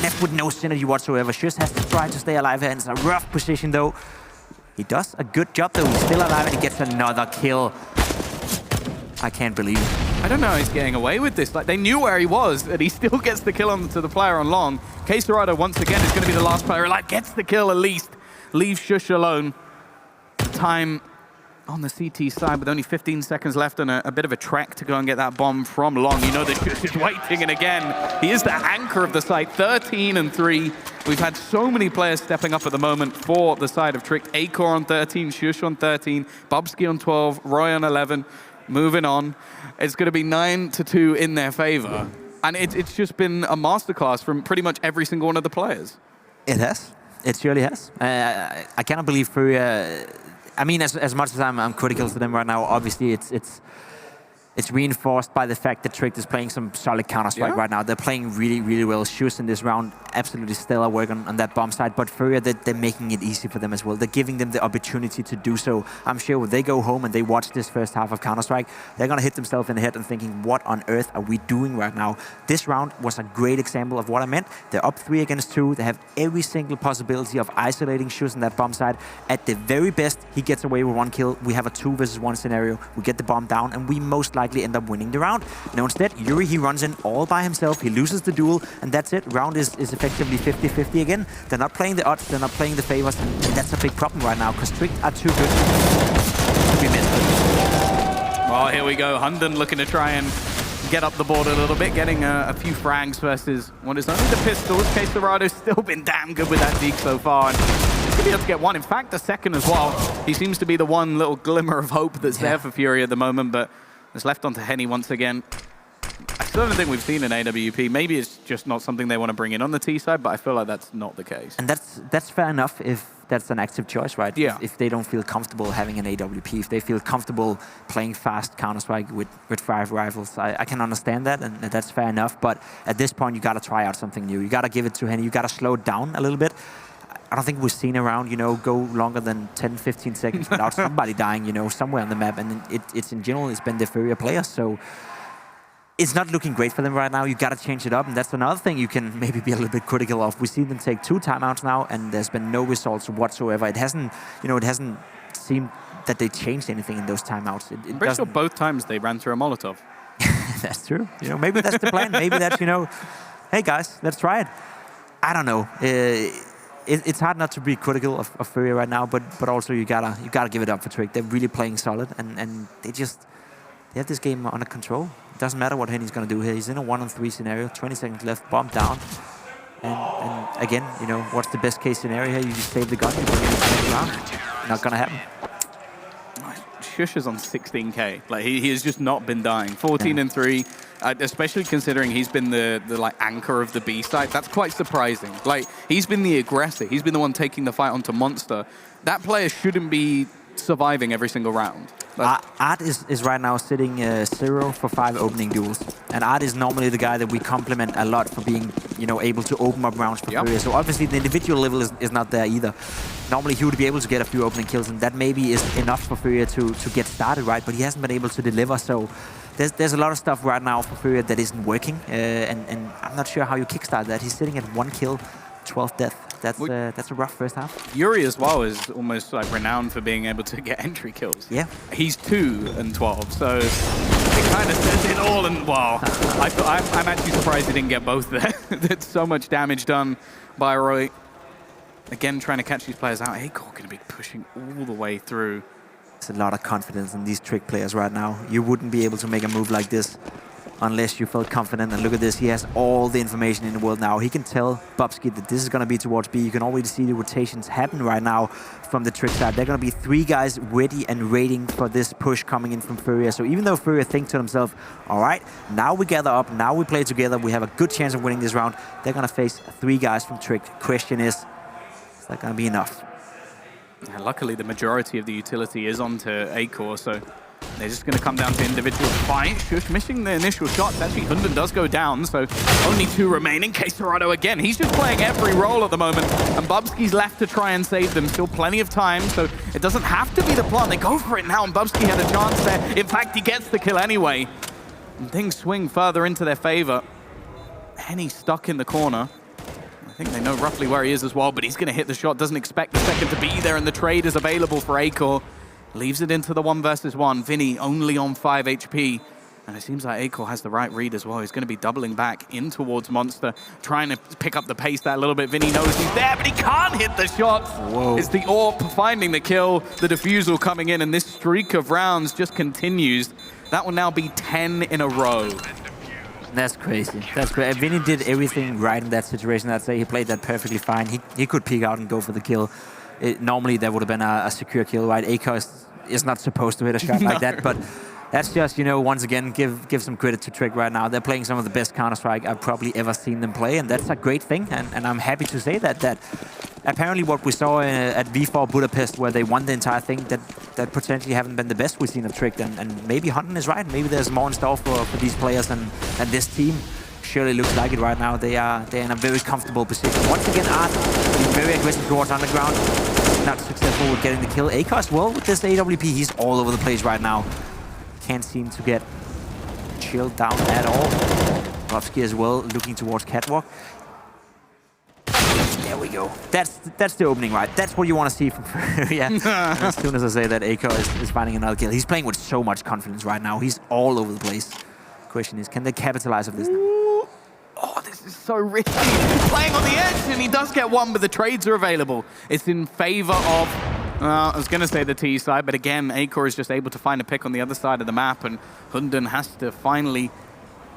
left with no synergy whatsoever. Shush has to try to stay alive here, and it's a rough position though. He does a good job though. He's still alive and he gets another kill. I can't believe it. I don't know how he's getting away with this. Like, they knew where he was, and he still gets the kill onto the player on long. Quesarado, once again, is going to be the last player alive. Gets the kill at least. Leaves Shush alone. Time on the CT side with only 15 seconds left and a bit of a trek to go and get that bomb from long. You know that Shush is waiting, and again, he is the anchor of the site. 13-3. We've had so many players stepping up at the moment for the side of Tricked. Acor on 13, Shush on 13, Bubsky on 12, Roy on 11. Moving on. It's going to be 9-2 in their favor. And it's just been a masterclass from pretty much every single one of the players. It has. It surely has. I cannot believe Furia. I mean, as much as I'm critical to them right now, obviously it's reinforced by the fact that Tricked is playing some solid Counter-Strike right now. They're playing really, really well. Shush in this round, absolutely stellar work on that bomb side. But Furia, they're making it easy for them as well. They're giving them the opportunity to do so. I'm sure when they go home and they watch this first half of Counter-Strike, they're going to hit themselves in the head and thinking, what on earth are we doing right now? This round was a great example of what I meant. They're up 3 against 2. They have every single possibility of isolating Shush on that bomb side. At the very best, he gets away with 1 kill. We have a 2 versus 1 scenario. We get the bomb down, and we most likely end up winning the round. Now instead, Yuri, he runs in all by himself. He loses the duel, and that's it. Round is effectively 50-50 again. They're not playing the odds, they're not playing the favors, and that's a big problem right now, because Tricked are too good to be missed. Well, here we go. Hunden looking to try and get up the board a little bit, getting a few frags versus what is only the pistols. Quesarado's still been damn good with that Zeke so far, and he's gonna be able to get 1. In fact, a second as well. He seems to be the one little glimmer of hope that's there for Fury at the moment, but it's left onto Henny once again. I still don't think we've seen an AWP. Maybe it's just not something they want to bring in on the T side, but I feel like that's not the case. And that's fair enough if that's an active choice, right? Yeah. If they don't feel comfortable having an AWP, if they feel comfortable playing fast Counter-Strike with 5 rifles, I can understand that, and that's fair enough. But at this point, you got to try out something new. You got to give it to Henny. You got to slow it down a little bit. I don't think we've seen a round, you know, go longer than 10, 15 seconds without somebody dying, you know, somewhere on the map. And it's in general, it's been the Furia players. So it's not looking great for them right now. You got to change it up. And that's another thing you can maybe be a little bit critical of. We've seen them take 2 timeouts now, and there's been no results whatsoever. It hasn't, you know, it hasn't seemed that they changed anything in those timeouts. I'm pretty sure both times they ran through a Molotov. That's true. You know, maybe that's the plan. Maybe that's, you know, hey guys, let's try it. I don't know. It's hard not to be critical of Furia right now, but also you gotta give it up for Trick. They're really playing solid, and they have this game under control. It doesn't matter what Henny's gonna do here. He's in a 1-on-3 scenario, 20 seconds left, bomb down, and again, you know, what's the best case scenario here? You just save the gun, you bring it in the round. Not gonna happen. Shush is on 16k. Like he has just not been dying. 14-3. Especially considering he's been the like anchor of the B side. That's quite surprising. Like, he's been the aggressor. He's been the one taking the fight onto Monster. That player shouldn't be surviving every single round. Art is right now sitting 0 for 5 opening duels. And Art is normally the guy that we compliment a lot for being, able to open up rounds for Furia. So obviously the individual level is not there either. Normally he would be able to get a few opening kills, and that maybe is enough for Furia to get started, right? But he hasn't been able to deliver, so there's a lot of stuff right now for Furia that isn't working. And I'm not sure how you kickstart that. He's sitting at 1 kill, 12 death. That's a rough first half. Fury as well is almost like renowned for being able to get entry kills. Yeah. He's 2 and 12, so it kind of says it all. And wow, I'm actually surprised he didn't get both there. There's so much damage done by Roy. Again, trying to catch these players out. Acor going to be pushing all the way through. There's a lot of confidence in these Trick players right now. You wouldn't be able to make a move like this unless you felt confident. And look at this, he has all the information in the world now. He can tell Bubsky that this is going to be towards B. You can already see the rotations happen right now from the Trick side. They're going to be 3 guys ready and waiting for this push coming in from Furia. So even though Furia think to themselves, all right, now we gather up, now we play together, we have a good chance of winning this round, they're going to face 3 guys from Trick. Question is that going to be enough? Yeah, luckily, the majority of the utility is onto Acor, so they're just going to come down to individual fight. Shush missing the initial shots. Actually, Hunden does go down, so only 2 remaining. Caserado again. He's just playing every role at the moment, and Bubsky's left to try and save them. Still plenty of time, so it doesn't have to be the plan. They go for it now, and Bubsky had a chance there. In fact, he gets the kill anyway. And things swing further into their favor. Henny stuck in the corner. I think they know roughly where he is as well, but he's going to hit the shot. Doesn't expect the second to be there, and the trade is available for Acor. Leaves it into the 1 versus 1. Vinny only on 5 HP. And it seems like Acor has the right read as well. He's going to be doubling back in towards Monster, trying to pick up the pace there a little bit. Vinny knows he's there, but he can't hit the shot. Whoa. It's the AWP finding the kill, the defusal coming in, and this streak of rounds just continues. That will now be 10 in a row. That's crazy. That's great. Vinny did everything right in that situation. I'd say he played that perfectly fine. He could peek out and go for the kill. Normally, that would have been a secure kill, right? Acor is not supposed to hit a shot like that, but that's just, once again, give some credit to Trick right now. They're playing some of the best Counter-Strike I've probably ever seen them play, and that's a great thing, and I'm happy to say that apparently what we saw at V4 Budapest, where they won the entire thing, that potentially haven't been the best we've seen of Trick, and maybe Hunden is right. Maybe there's more in store for these players, and this team surely looks like it right now. They're in a very comfortable position. Once again, Art being very aggressive towards underground. Not successful with getting the kill. Acor as well with this AWP. He's all over the place right now. Can't seem to get chilled down at all. Bubsky as well, looking towards Catwalk. There we go. That's the opening, right? That's what you want to see from Furia. As soon as I say that, Acor is finding another kill. He's playing with so much confidence right now. He's all over the place. Question is, can they capitalize on this now? Oh, this is so risky. He's playing on the edge, and he does get one, but the trades are available. It's in favor of, I was going to say the T side, but again, Acor is just able to find a pick on the other side of the map, and Hunden has to finally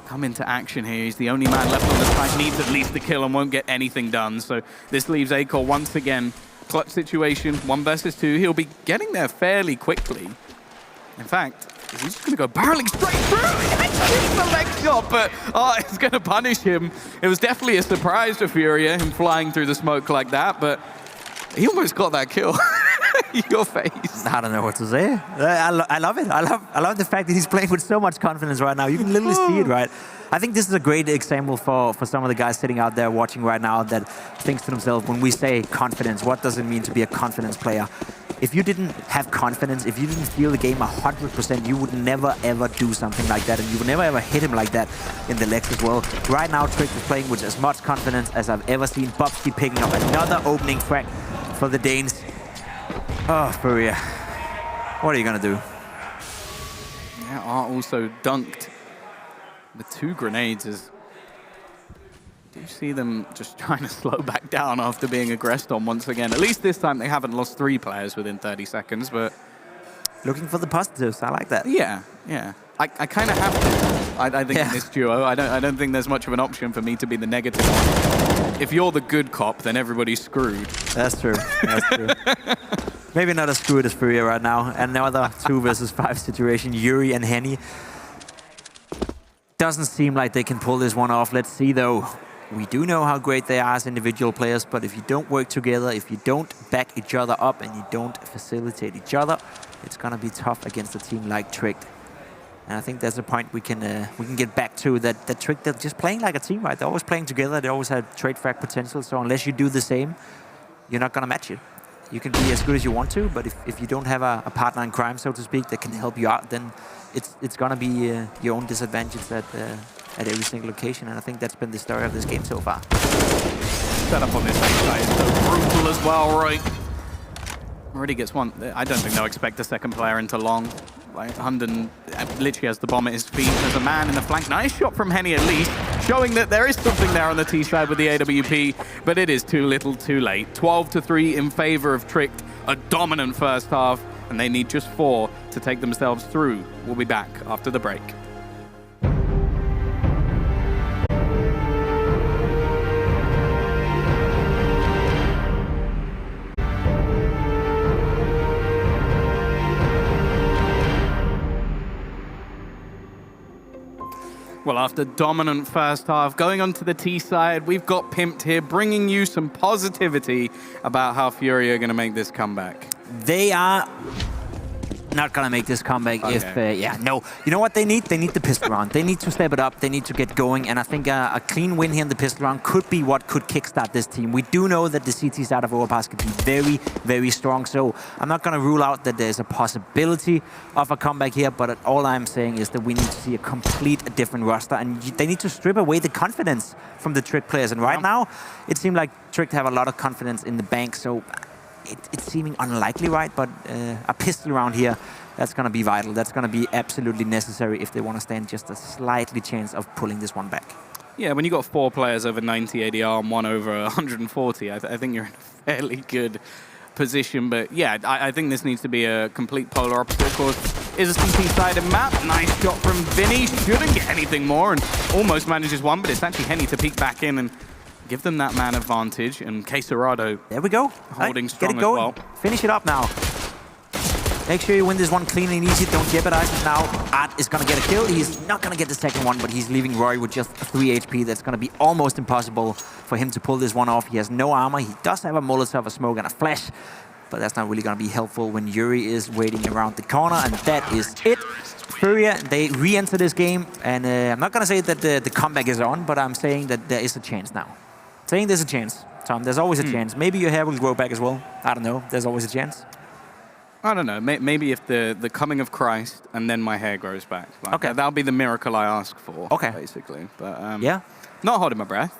come into action here. He's the only man left on the side, needs at least the kill and won't get anything done. So this leaves Acor once again. Clutch situation, 1 versus 2. He'll be getting there fairly quickly. In fact, he's just going to go barreling straight through. He hits the leg shot, but it's going to punish him. It was definitely a surprise for Furia, him flying through the smoke like that, but he almost got that kill. Your face. I don't know what to say. I love it. I love the fact that he's playing with so much confidence right now. You can literally see it, right? I think this is a great example for some of the guys sitting out there watching right now that thinks to themselves, when we say confidence, what does it mean to be a confidence player? If you didn't have confidence, if you didn't feel the game 100%, you would never ever do something like that, and you would never ever hit him like that in the legs as well. Right now, Trick is playing with as much confidence as I've ever seen. Bubsky picking up another opening frag for the Danes. Oh, Furia. What are you gonna do? Yeah, Art also dunked with 2 grenades. Do you see them just trying to slow back down after being aggressed on once again? At least this time they haven't lost 3 players within 30 seconds, but... Looking for the positives, I like that. Yeah, yeah. I kind of have to, I think, in this duo. I don't think there's much of an option for me to be the negative one. If you're the good cop, then everybody's screwed. That's true. That's true. Maybe not as screwed as Furia right now. Another 2 versus 5 situation. Yuri and Henny. Doesn't seem like they can pull this one off. Let's see, though. We do know how great they are as individual players, but if you don't work together, if you don't back each other up and you don't facilitate each other, it's going to be tough against a team like Tricked. And I think that's a point we can get back to, that Tricked, they're just playing like a team, right? They're always playing together. They always have trade frag potential. So unless you do the same, you're not going to match it. You can be as good as you want to, but if you don't have a partner in crime, so to speak, that can help you out, then it's going to be your own disadvantage at every single location, and I think that's been the story of this game so far. Setup on this A side is so brutal as well, right? Already gets one. I don't think they'll expect a second player into long. Like, Hunden literally has the bomb at his feet. There's a man in the flank. Nice shot from Henny at least, showing that there is something there on the T side with the AWP, but it is too little too late. 12-3 in favor of Tricked, a dominant first half, and they need just 4 to take themselves through. We'll be back after the break. Well, after dominant first half, going on to the T side, we've got Pimped here, bringing you some positivity about how Furia are going to make this comeback. They are not going to make this comeback if, no. You know what they need? They need the pistol round. They need to step it up. They need to get going. And I think a clean win here in the pistol round could be what could kickstart this team. We do know that the CT side of Overpass can be very, very strong. So I'm not going to rule out that there's a possibility of a comeback here. But all I'm saying is that we need to see a complete different roster. And they need to strip away the confidence from the Trick players. And right now, it seems like Trick have a lot of confidence in the bank. So it's seeming unlikely, right? But a pistol round here, that's going to be vital. That's going to be absolutely necessary if they want to stand just a slightly chance of pulling this one back. Yeah, when you got 4 players over 90 ADR and 1 over 140, I think you're in a fairly good position. But yeah, I think this needs to be a complete polar opposite. Of course, is a CT-sided map. Nice shot from Vinny. Shouldn't get anything more and almost manages one, but it's actually Henny to peek back in and give them that man advantage, and Quesarado there we go. Holding strong get it going. as well. Finish it up now. Make sure you win this one clean and easy. Don't jeopardize it now. Art is going to get a kill. He's not going to get the second one, but he's leaving Roy with just 3 HP. That's going to be almost impossible for him to pull this one off. He has no armor. He does have a Molotov, a smoke, and a flash, but that's not really going to be helpful when Yuri is waiting around the corner, and that is it. Furia, they re-enter this game, and I'm not going to say that the comeback is on, but I'm saying that there is a chance now. Saying there's a chance, Tom. There's always a chance. Maybe your hair will grow back as well. I don't know. There's always a chance. I don't know. Maybe if the coming of Christ and then my hair grows back. Like, okay. That'll be the miracle I ask for, okay. basically. But yeah. Not holding my breath.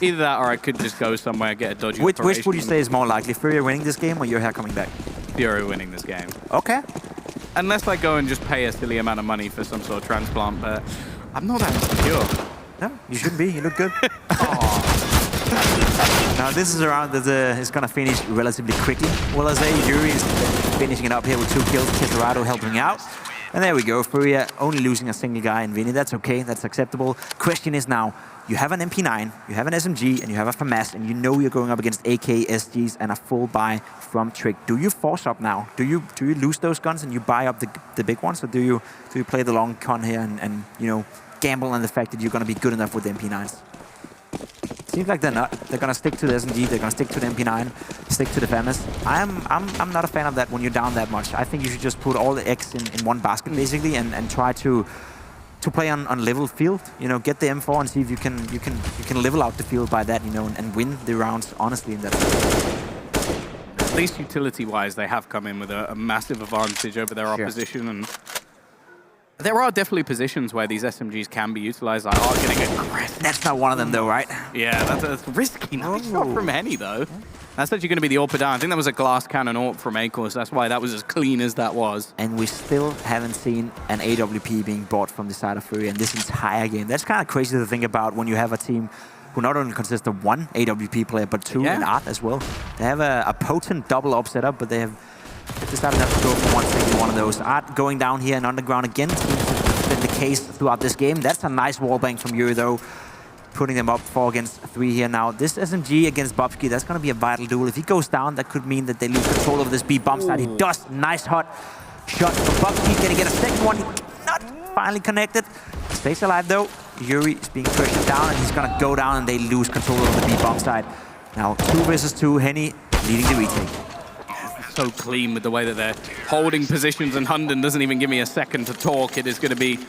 Either that or I could just go somewhere, get a dodgy Which operation. would you say is more likely? Furia winning this game or your hair coming back? Furia winning this game. Okay. Unless I go and just pay a silly amount of money for some sort of transplant, but I'm not that insecure. No, you shouldn't be. You look good. Now this is a round that is going to finish relatively quickly. Well, as Yuri is finishing it up here with 2 kills. Quesarado helping out. And there we go. Furia only losing a single guy in Vinny. That's okay. That's acceptable. Question is now, you have an MP9, you have an SMG, and you have a FAMAS, and you know you're going up against AK, SGs, and a full buy from Trick. Do you force up now? Do you lose those guns and you buy up the big ones, or do you play the long con here and you know, gamble on the fact that you're going to be good enough with the MP9s? Seems like they're not. They're going to stick to the SMG, they're going to stick to the MP9, stick to the FAMAS. I'm not a fan of that when you're down that much. I think you should just put all the eggs in one basket, basically, and try to play on level field. You know, get the M4 and see if you can level out the field by that, you know, and win the rounds honestly in that. At least utility-wise, they have come in with a massive advantage over their opposition, and there are definitely positions where these SMGs can be utilized. Like, getting aggressive. That's not one of them, though, right? Yeah, that's risky. Nice shot from Henny, though. That's actually going to be the AWP down. I think that was a glass cannon AWP from Akos. That's why that was as clean as that was. And we still haven't seen an AWP being bought from the side of Furia in this entire game. That's kind of crazy to think about when you have a team who not only consists of 1 AWP player, but 2 in Art as well. They have a potent double AWP setup, but they have decided not to go for one single one of those. Art going down here and underground again seems to have been the case throughout this game. That's a nice wallbang from Yuri, though. Putting them up 4 against 3 here now. This SMG against Bobski, that's going to be a vital duel. If he goes down, that could mean that they lose control of this B bomb side. He does. Nice hot shot from Bobski. Going to get a second one. Not finally connected. Stays alive, though. Yuri is being pressured down, and he's going to go down, and they lose control of the B-bomb side. Now, 2 versus 2, Henny leading the retake. So clean with the way that they're holding positions, and Hunden doesn't even give me a second to talk. It is going to be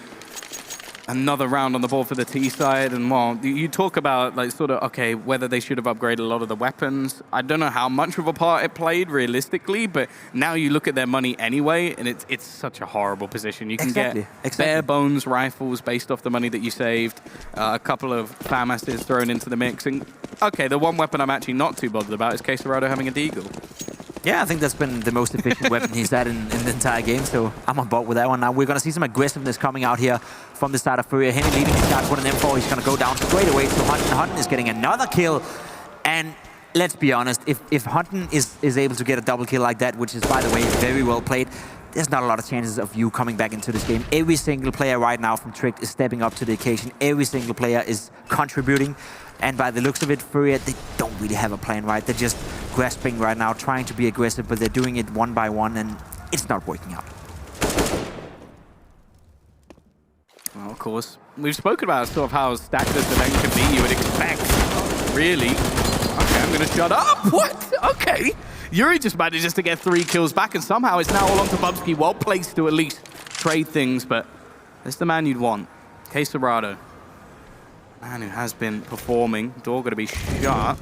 another round on the board for the T side. And well, you talk about like sort of, okay, whether they should have upgraded a lot of the weapons. I don't know how much of a part it played realistically, but now you look at their money anyway, and it's such a horrible position. You can get bare bones rifles based off the money that you saved, a couple of FAMASs thrown into the mix. And okay, the one weapon I'm actually not too bothered about is Quesarado having a Deagle. Yeah, I think that's been the most efficient weapon he's had in the entire game, so I'm on board with that one. Now we're going to see some aggressiveness coming out here from the side of Furia. Henny leading his shots with an M4. He's going to go down straight away to Hunden. Hunden is getting another kill. And let's be honest, if Hunden is able to get a double kill like that, which is, by the way, very well played, there's not a lot of chances of you coming back into this game. Every single player right now from Tricked is stepping up to the occasion. Every single player is contributing. And by the looks of it, Furia, they don't really have a plan, right? They're just grasping right now, trying to be aggressive, but they're doing it one by one, and it's not working out. Well, of course, we've spoken about sort of how stacked this event can be. You would expect, really. Okay, I'm going to shut up. What? Okay. Yuri just manages to get 3 kills back, and somehow it's now all onto Bubsky. Well placed to at least trade things, but that's the man you'd want. Quesarado. Man who has been performing. Door going to be shut.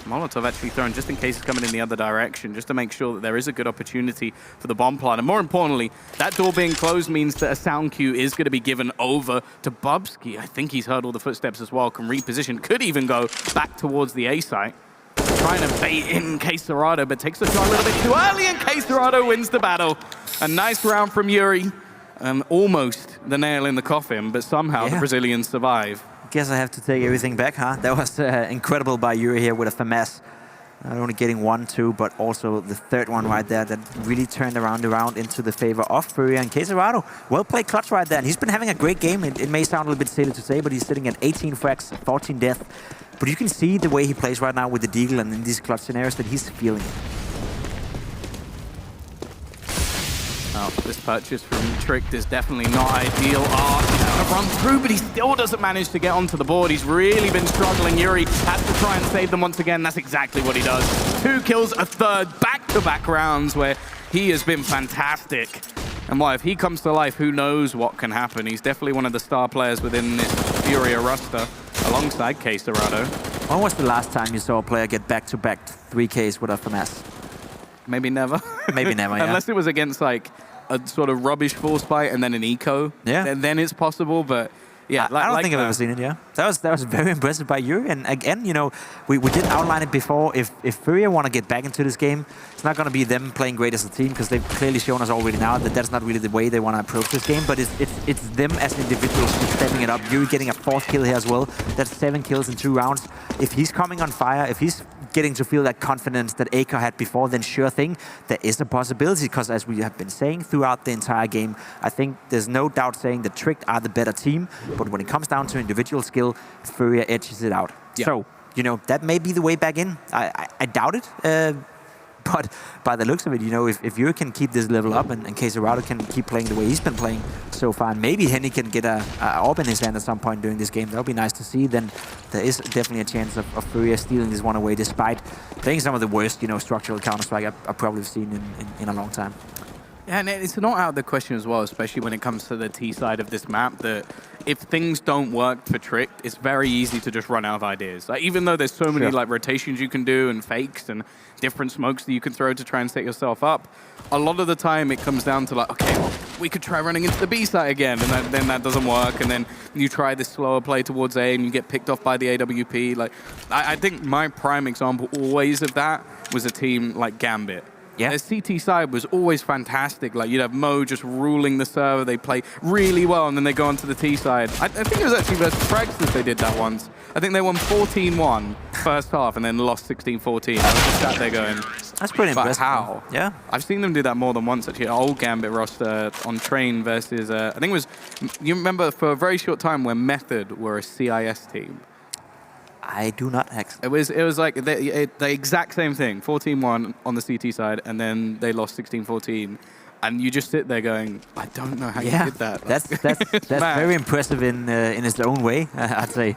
Molotov actually thrown just in case it's coming in the other direction, just to make sure that there is a good opportunity for the bomb plant. And more importantly, that door being closed means that a sound cue is going to be given over to Bubsky. I think he's heard all the footsteps as well, can reposition, could even go back towards the A site. Trying to bait in Quesarado, but takes the shot a little bit too early, and Quesarado wins the battle. A nice round from Yuri. Almost the nail in the coffin, but somehow the Brazilians survive. Guess I have to take everything back, huh? That was incredible by Yuri here with a FAMAS. Not only getting 1, 2, but also the third one right there that really turned around the round into the favor of Furia and Quesarado. Well played clutch right there, and he's been having a great game. It may sound a little bit silly to say, but he's sitting at 18 frags, 14 death. But you can see the way he plays right now with the Deagle and in these clutch scenarios that he's feeling it. Oh, this purchase from Tricked is definitely not ideal. Oh, he's going to run through, but he still doesn't manage to get onto the board. He's really been struggling. Yuri has to try and save them once again. That's exactly what he does. 2 kills, a third, back-to-back rounds where he has been fantastic. And well, if he comes to life, who knows what can happen. He's definitely one of the star players within this Furia roster, alongside Quesarado. When was the last time you saw a player get back-to-back 3Ks with a FAMAS? Maybe never. Maybe never, yeah. Unless it was against like a sort of rubbish force fight and then an eco. Yeah. And then it's possible, but yeah. I don't think I've ever seen it, yeah. That was very impressive by Yuri. And again, you know, we did outline it before. If Furia want to get back into this game, it's not going to be them playing great as a team, because they've clearly shown us already now that that's not really the way they want to approach this game. But it's them as individuals stepping it up. Yuri getting a 4th kill here as well. That's 7 kills in 2 rounds. If he's coming on fire, if he's getting to feel that confidence that Aker had before, then sure thing, there is a possibility, because as we have been saying throughout the entire game, I think there's no doubt saying that Tricked are the better team, but when it comes down to individual skill, Furia edges it out. Yeah. So, you know, that may be the way back in. I doubt it, but by the looks of it, you know, if you can keep this level up and Quesarado can keep playing the way he's been playing so far, and maybe Henny can get a orb in his hand at some point during this game, that'll be nice to see. Then there is definitely a chance of Furia stealing this one away, despite playing some of the worst, you know, structural Counter-Strike I've probably seen in a long time. Yeah, and it's not out of the question as well, especially when it comes to the T side of this map, that if things don't work for Tricked, it's very easy to just run out of ideas. Like, even though there's so many like rotations you can do and fakes and different smokes that you can throw to try and set yourself up, a lot of the time it comes down to like, okay, well, we could try running into the B site again, and then that doesn't work, and then you try this slower play towards A and you get picked off by the AWP. Like, I think my prime example always of that was a team like Gambit. Yeah. Their CT side was always fantastic. Like, you'd have Mo just ruling the server. They play really well, and then they go onto the T side. I think it was actually versus Frags that they did that once. I think they won 14-1 first half and then lost 16-14. I was just sat there going, that's pretty impressive. How? Yeah. I've seen them do that more than once, actually. Old Gambit roster on Train versus, I think it was, you remember for a very short time when Method were a CIS team. I do not actually. It was like the exact same thing, 14-1 on the CT side, and then they lost 16-14. And you just sit there going, I don't know how you did that. That's very impressive in its own way, I'd say.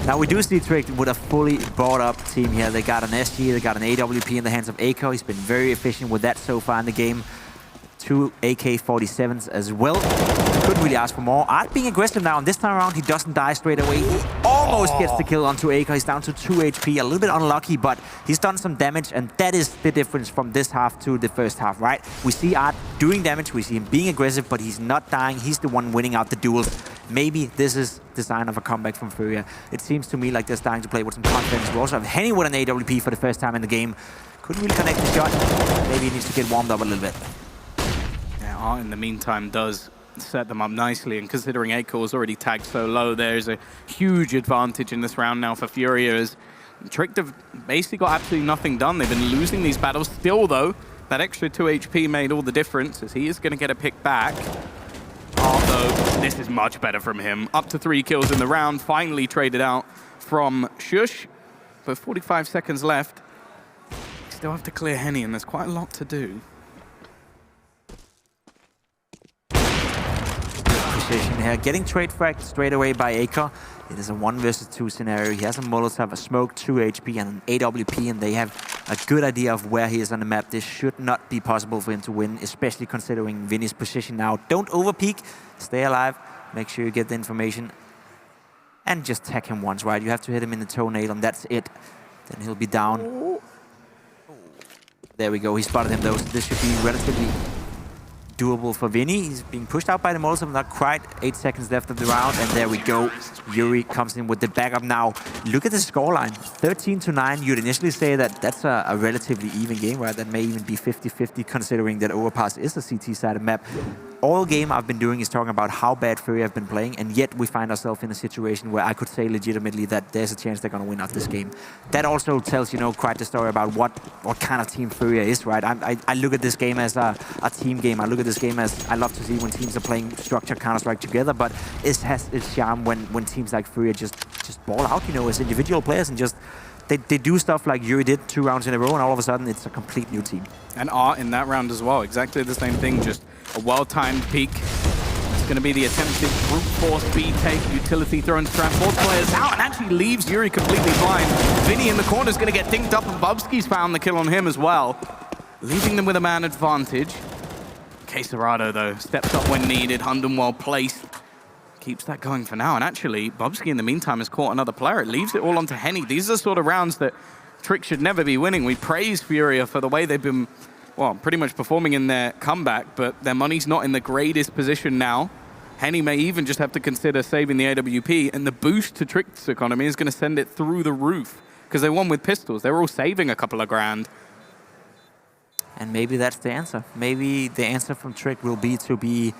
Now we do see Trick with a fully brought up team here. They got an SG, they got an AWP in the hands of Aiko. He's been very efficient with that so far in the game. 2 AK-47s as well. Couldn't really ask for more. Art being aggressive now, and this time around he doesn't die straight away. He almost gets the kill onto Aiko. He's down to 2 HP, a little bit unlucky, but he's done some damage, and that is the difference from this half to the first half, right? We see Art doing damage, we see him being aggressive, but he's not dying. He's the one winning out the duels. Maybe this is the sign of a comeback from Furia. It seems to me like they're starting to play with some confidence. We also have Henny with an AWP for the first time in the game. Couldn't really connect the shot. Maybe he needs to get warmed up a little bit. Art, in the meantime, does set them up nicely, and considering Aiko is already tagged so low, there's a huge advantage in this round now for Furia, as Trick have basically got absolutely nothing done. They've been losing these battles. Still, though, that extra 2 HP made all the difference, as he is going to get a pick back. Although, this is much better from him. Up to 3 kills in the round, finally traded out from Shush. But 45 seconds left. Still have to clear Henny, and there's quite a lot to do. Here, getting trade fragged straight away by Aiko. It is a 1 versus 2 scenario. He has a Molotov, a smoke, 2 HP, and an AWP, and they have a good idea of where he is on the map. This should not be possible for him to win, especially considering Vinny's position now. Don't overpeak, stay alive, make sure you get the information, and just tag him once, right? You have to hit him in the toenail, and that's it. Then he'll be down. There we go, he spotted him though, so this should be relatively doable for Vinny. He's being pushed out by the Molotov, not quite. 8 seconds left of the round, and there we go. Yuri comes in with the backup now. Look at the scoreline, 13-9. You'd initially say that that's a relatively even game, right? That may even be 50-50, considering that Overpass is a CT-sided map. All game I've been doing is talking about how bad Furia have been playing, and yet we find ourselves in a situation where I could say legitimately that there's a chance they're going to win out this game. That also tells, you know, quite the story about what kind of team Furia is, right? I look at this game as a team game. I look at this game as I love to see when teams are playing structured Counter-Strike together, but it has its charm when teams like Furia just ball out, you know, as individual players, and just they do stuff like Yuri did 2 rounds in a row, and all of a sudden it's a complete new team. And Art in that round as well, exactly the same thing, just a well-timed peek. It's going to be the attempted brute force B take, utility thrown trap, 4 players out, and actually leaves Yuri completely blind. Vinny in the corner is going to get dinked up, and Bubsky's found the kill on him as well, leaving them with a man advantage. Quesarado, though, steps up when needed, Hunden well placed. Keeps that going for now, and actually, Bubsky in the meantime has caught another player. It leaves it all onto Henny. These are the sort of rounds that Trick should never be winning. We praise Furia for the way they've been, well, pretty much performing in their comeback, but their money's not in the greatest position now. Henny may even just have to consider saving the AWP, and the boost to Trick's economy is going to send it through the roof, because they won with pistols. They were all saving a couple of grand. And maybe that's the answer. Maybe the answer from Trick will be to be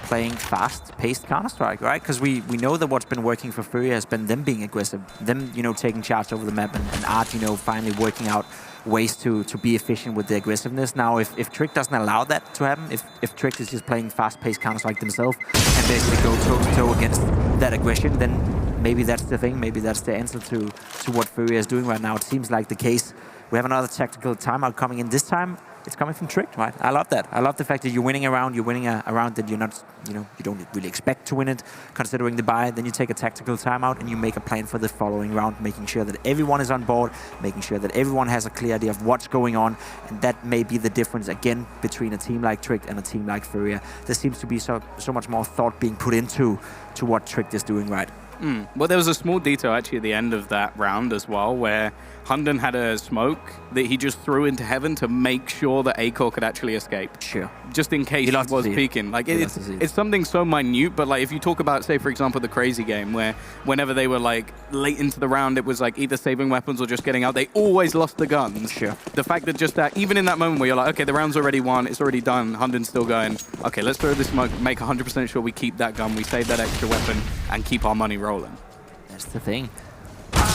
playing fast-paced Counter-Strike, right? Because we know that what's been working for Furia has been them being aggressive, them, you know, taking charge over the map, and Art, you know, finally working out ways to be efficient with the aggressiveness. Now, if Trick doesn't allow that to happen, if Trick is just playing fast-paced Counter-Strike themselves and basically go toe-to-toe against that aggression, then maybe that's the thing. Maybe that's the answer to what Furia is doing right now. It seems like the case. We have another tactical timeout coming in. This time, it's coming from Trick, right? I love that. I love the fact that you're winning a round. You're winning a round that you're not, you know, you don't really expect to win it, considering the buy. Then you take a tactical timeout and you make a plan for the following round, making sure that everyone is on board, making sure that everyone has a clear idea of what's going on. And that may be the difference, again, between a team like Trick and a team like Furia. There seems to be so much more thought being put into what Trick is doing right. Well, there was a small detail actually at the end of that round as well, where Hunden had a smoke that he just threw into heaven to make sure that Aiko could actually escape. Sure. Just in case he was peeking. Like, it's something so minute, but like if you talk about, say, for example, the Crazy game, where whenever they were like late into the round, it was like either saving weapons or just getting out, they always lost the guns. Sure. The fact that just that, even in that moment where you're like, okay, the round's already won, it's already done, Hunden's still going, okay, let's throw this smoke, make 100% sure we keep that gun, we save that extra weapon, and keep our money rolling. That's the thing.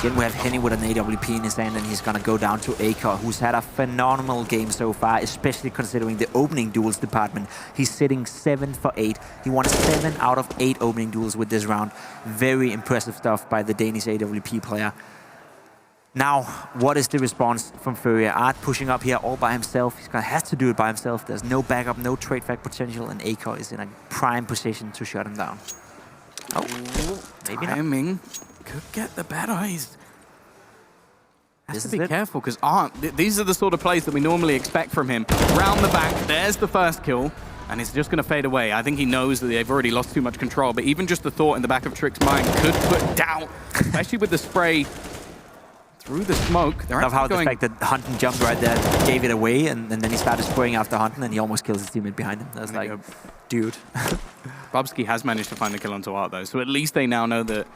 Again, we have Henny with an AWP in his hand, and he's going to go down to Aiko, who's had a phenomenal game so far, especially considering the opening duels department. He's sitting 7 for 8. He won 7 out of 8 opening duels with this round. Very impressive stuff by the Danish AWP player. Now, what is the response from Furia? Art pushing up here all by himself. He's gonna have to do it by himself. There's no backup, no trade back potential, and Akor is in a prime position to shut him down. Oh, maybe not. Timing could get the better. He's has This to is be it. careful because these are the sort of plays that we normally expect from him. Round the back, there's the first kill, and it's just going to fade away. I think he knows that they've already lost too much control, but even just the thought in the back of Trick's mind could put doubt, especially with the spray through the smoke. They're I love how actually the fact that Hunton jumped right there, gave it away, and then he started spraying after Hunton, and he almost kills his teammate behind him. That's like, dude. Bubsky has managed to find the kill onto Art, though, so at least they now know that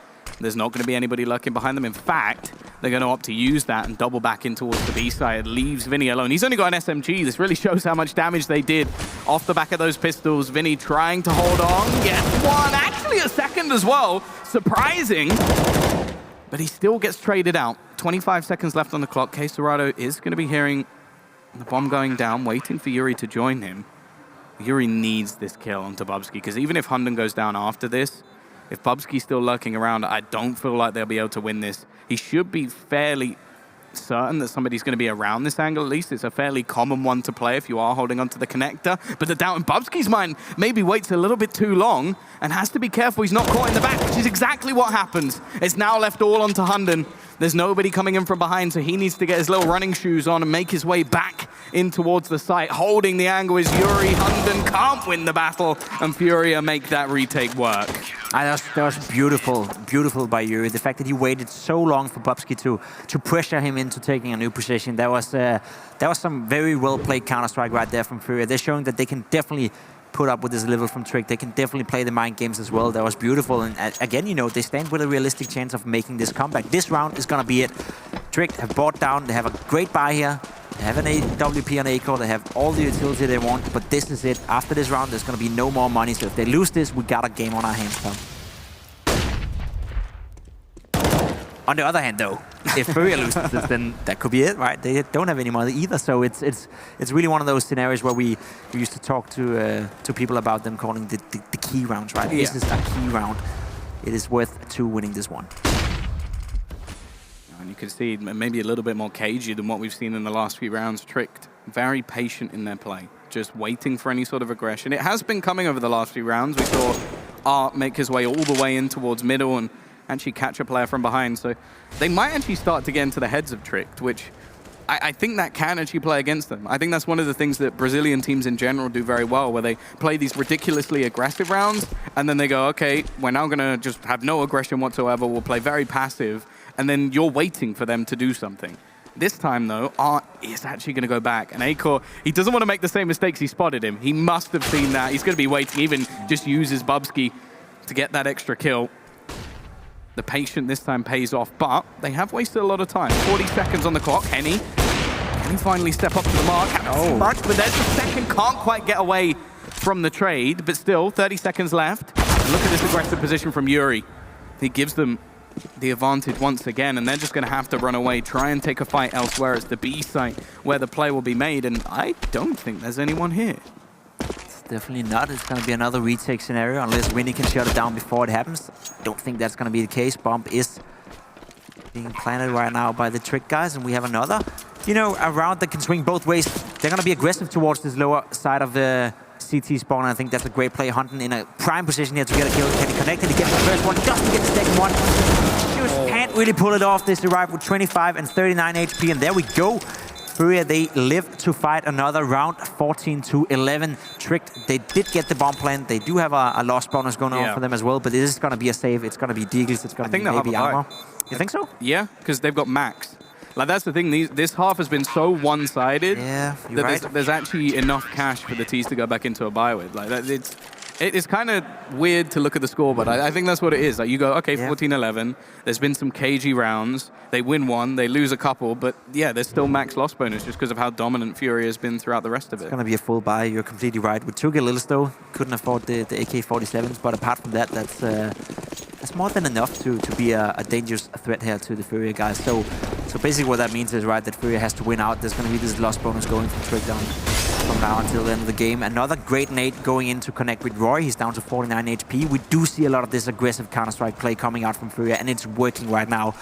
there's not going to be anybody lurking behind them. In fact, they're going to opt to use that and double back in towards the B side. Leaves Vinny alone. He's only got an SMG. This really shows how much damage they did off the back of those pistols. Vinny trying to hold on. Gets one. Actually a second as well. Surprising. But he still gets traded out. 25 seconds left on the clock. K Serrato is going to be hearing the bomb going down, waiting for Yuri to join him. Yuri needs this kill onto Bubsky, because even if Hunden goes down after this, if Bubsky's still lurking around, I don't feel like they'll be able to win this. He should be fairly certain that somebody's going to be around this angle at least. It's a fairly common one to play if you are holding onto the connector. But the doubt in Bubsky's mind maybe waits a little bit too long and has to be careful he's not caught in the back, which is exactly what happens. It's now left all onto Hunden. There's nobody coming in from behind, so he needs to get his little running shoes on and make his way back in towards the site. Holding the angle is Yuri. Hunden can't win the battle, and Furia make that retake work. That was beautiful, beautiful by Yuri. The fact that he waited so long for Bubsky to pressure him into taking a new position, that was some very well played Counter-Strike right there from Furia. They're showing that they can definitely put up with this level from Trick. They can definitely play the mind games as well. That was beautiful. And again, you know, they stand with a realistic chance of making this comeback. This round is going to be it. Trick have bought down. They have a great buy here. They have an AWP on Akor. They have all the utility they want. But this is it. After this round, there's going to be no more money. So if they lose this, we got a game on our hands, Tom. On the other hand, though, if Furia loses this, then that could be it, right? They don't have any money either, so it's really one of those scenarios where we used to talk to people about them calling the key rounds, right? Yeah. This is a key round. It is worth 2 winning this one. And you can see maybe a little bit more cagey than what we've seen in the last few rounds. Tricked, very patient in their play, just waiting for any sort of aggression. It has been coming over the last few rounds. We saw Art make his way all the way in towards middle and actually catch a player from behind. So they might actually start to get into the heads of Tricked, which I think that can actually play against them. I think that's one of the things that Brazilian teams in general do very well, where they play these ridiculously aggressive rounds, and then they go, okay, we're now going to just have no aggression whatsoever. We'll play very passive, and then you're waiting for them to do something. This time, though, Art is actually going to go back. And Akor, he doesn't want to make the same mistakes. He spotted him. He must have seen that. He's going to be waiting, even just uses Bubsky to get that extra kill. The patient this time pays off, but they have wasted a lot of time. 40 seconds on the clock. Henny, can he finally step up to the mark? Much, but there's the second. Can't quite get away from the trade, but still, 30 seconds left. And look at this aggressive position from Yuri. He gives them the advantage once again, and they're just going to have to run away, try and take a fight elsewhere. It's the B site where the play will be made, and I don't think there's anyone here. Definitely not. It's going to be another retake scenario unless Winnie can shut it down before it happens. Don't think that's going to be the case. Bomb is being planted right now by the Trick guys, and we have another, you know, a round that can swing both ways. They're going to be aggressive towards this lower side of the CT spawn. I think that's a great play. Hunting in a prime position here to get a kill. Can he connect it? He gets the first one. Doesn't get the second one. Just can't really pull it off. They survive with 25 and 39 HP, and there we go. Furia, they live to fight another round, 14-11. Tricked, they did get the bomb plant. They do have a loss bonus going on for them as well, but it is going to be a save. It's going to be Deagles. It's going to be maybe armor. You think so? Yeah, because they've got max. Like, that's the thing. This half has been so one-sided that there's actually enough cash for the T's to go back into a buy with. Like, it's kind of weird to look at the score, but I think that's what it is. Like, you go, okay, 14-11. There's been some cagey rounds. They win one, they lose a couple, but yeah, there's still max loss bonus just because of how dominant Furia has been throughout the rest of it. It's going to be a full buy. You're completely right. We took a little though. Couldn't afford the AK-47s, but apart from that, that's more than enough to be a dangerous threat here to the Furia guys. So basically what that means is, right, that Furia has to win out. There's going to be this loss bonus going from Trick down. from now until the end of the game. Another great nade going in to connect with Roy. He's down to 49 HP. We do see a lot of this aggressive Counter-Strike play coming out from Furia, and it's working right now.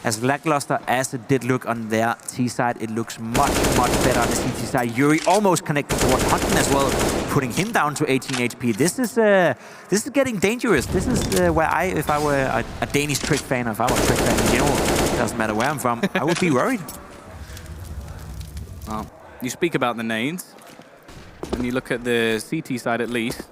As lackluster as it did look on their T side, it looks much, much better on the CT side. Yuri almost connected towards Hunton as well, putting him down to 18 HP. This is getting dangerous. This is where if I were a Danish Trick fan, or if I were a Trick fan in general, it doesn't matter where I'm from, I would be worried. Well, you speak about the nades. When you look at the CT side at least,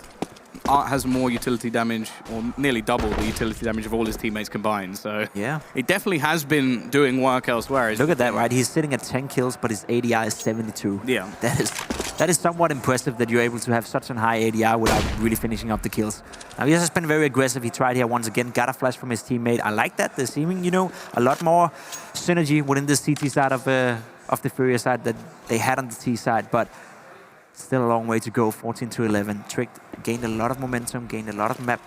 Art has more utility damage, or nearly double the utility damage of all his teammates combined. So yeah, it definitely has been doing work elsewhere. Look at that, right? He's sitting at 10 kills, but his ADR is 72. Yeah. That is somewhat impressive that you're able to have such a high ADR without really finishing up the kills. Now, he has been very aggressive. He tried here once again, got a flash from his teammate. I like that. There's seeming, you know, a lot more synergy within the CT side of the Furia side that they had on the T side, but still a long way to go. 14 to 11. Trick gained a lot of momentum, gained a lot of map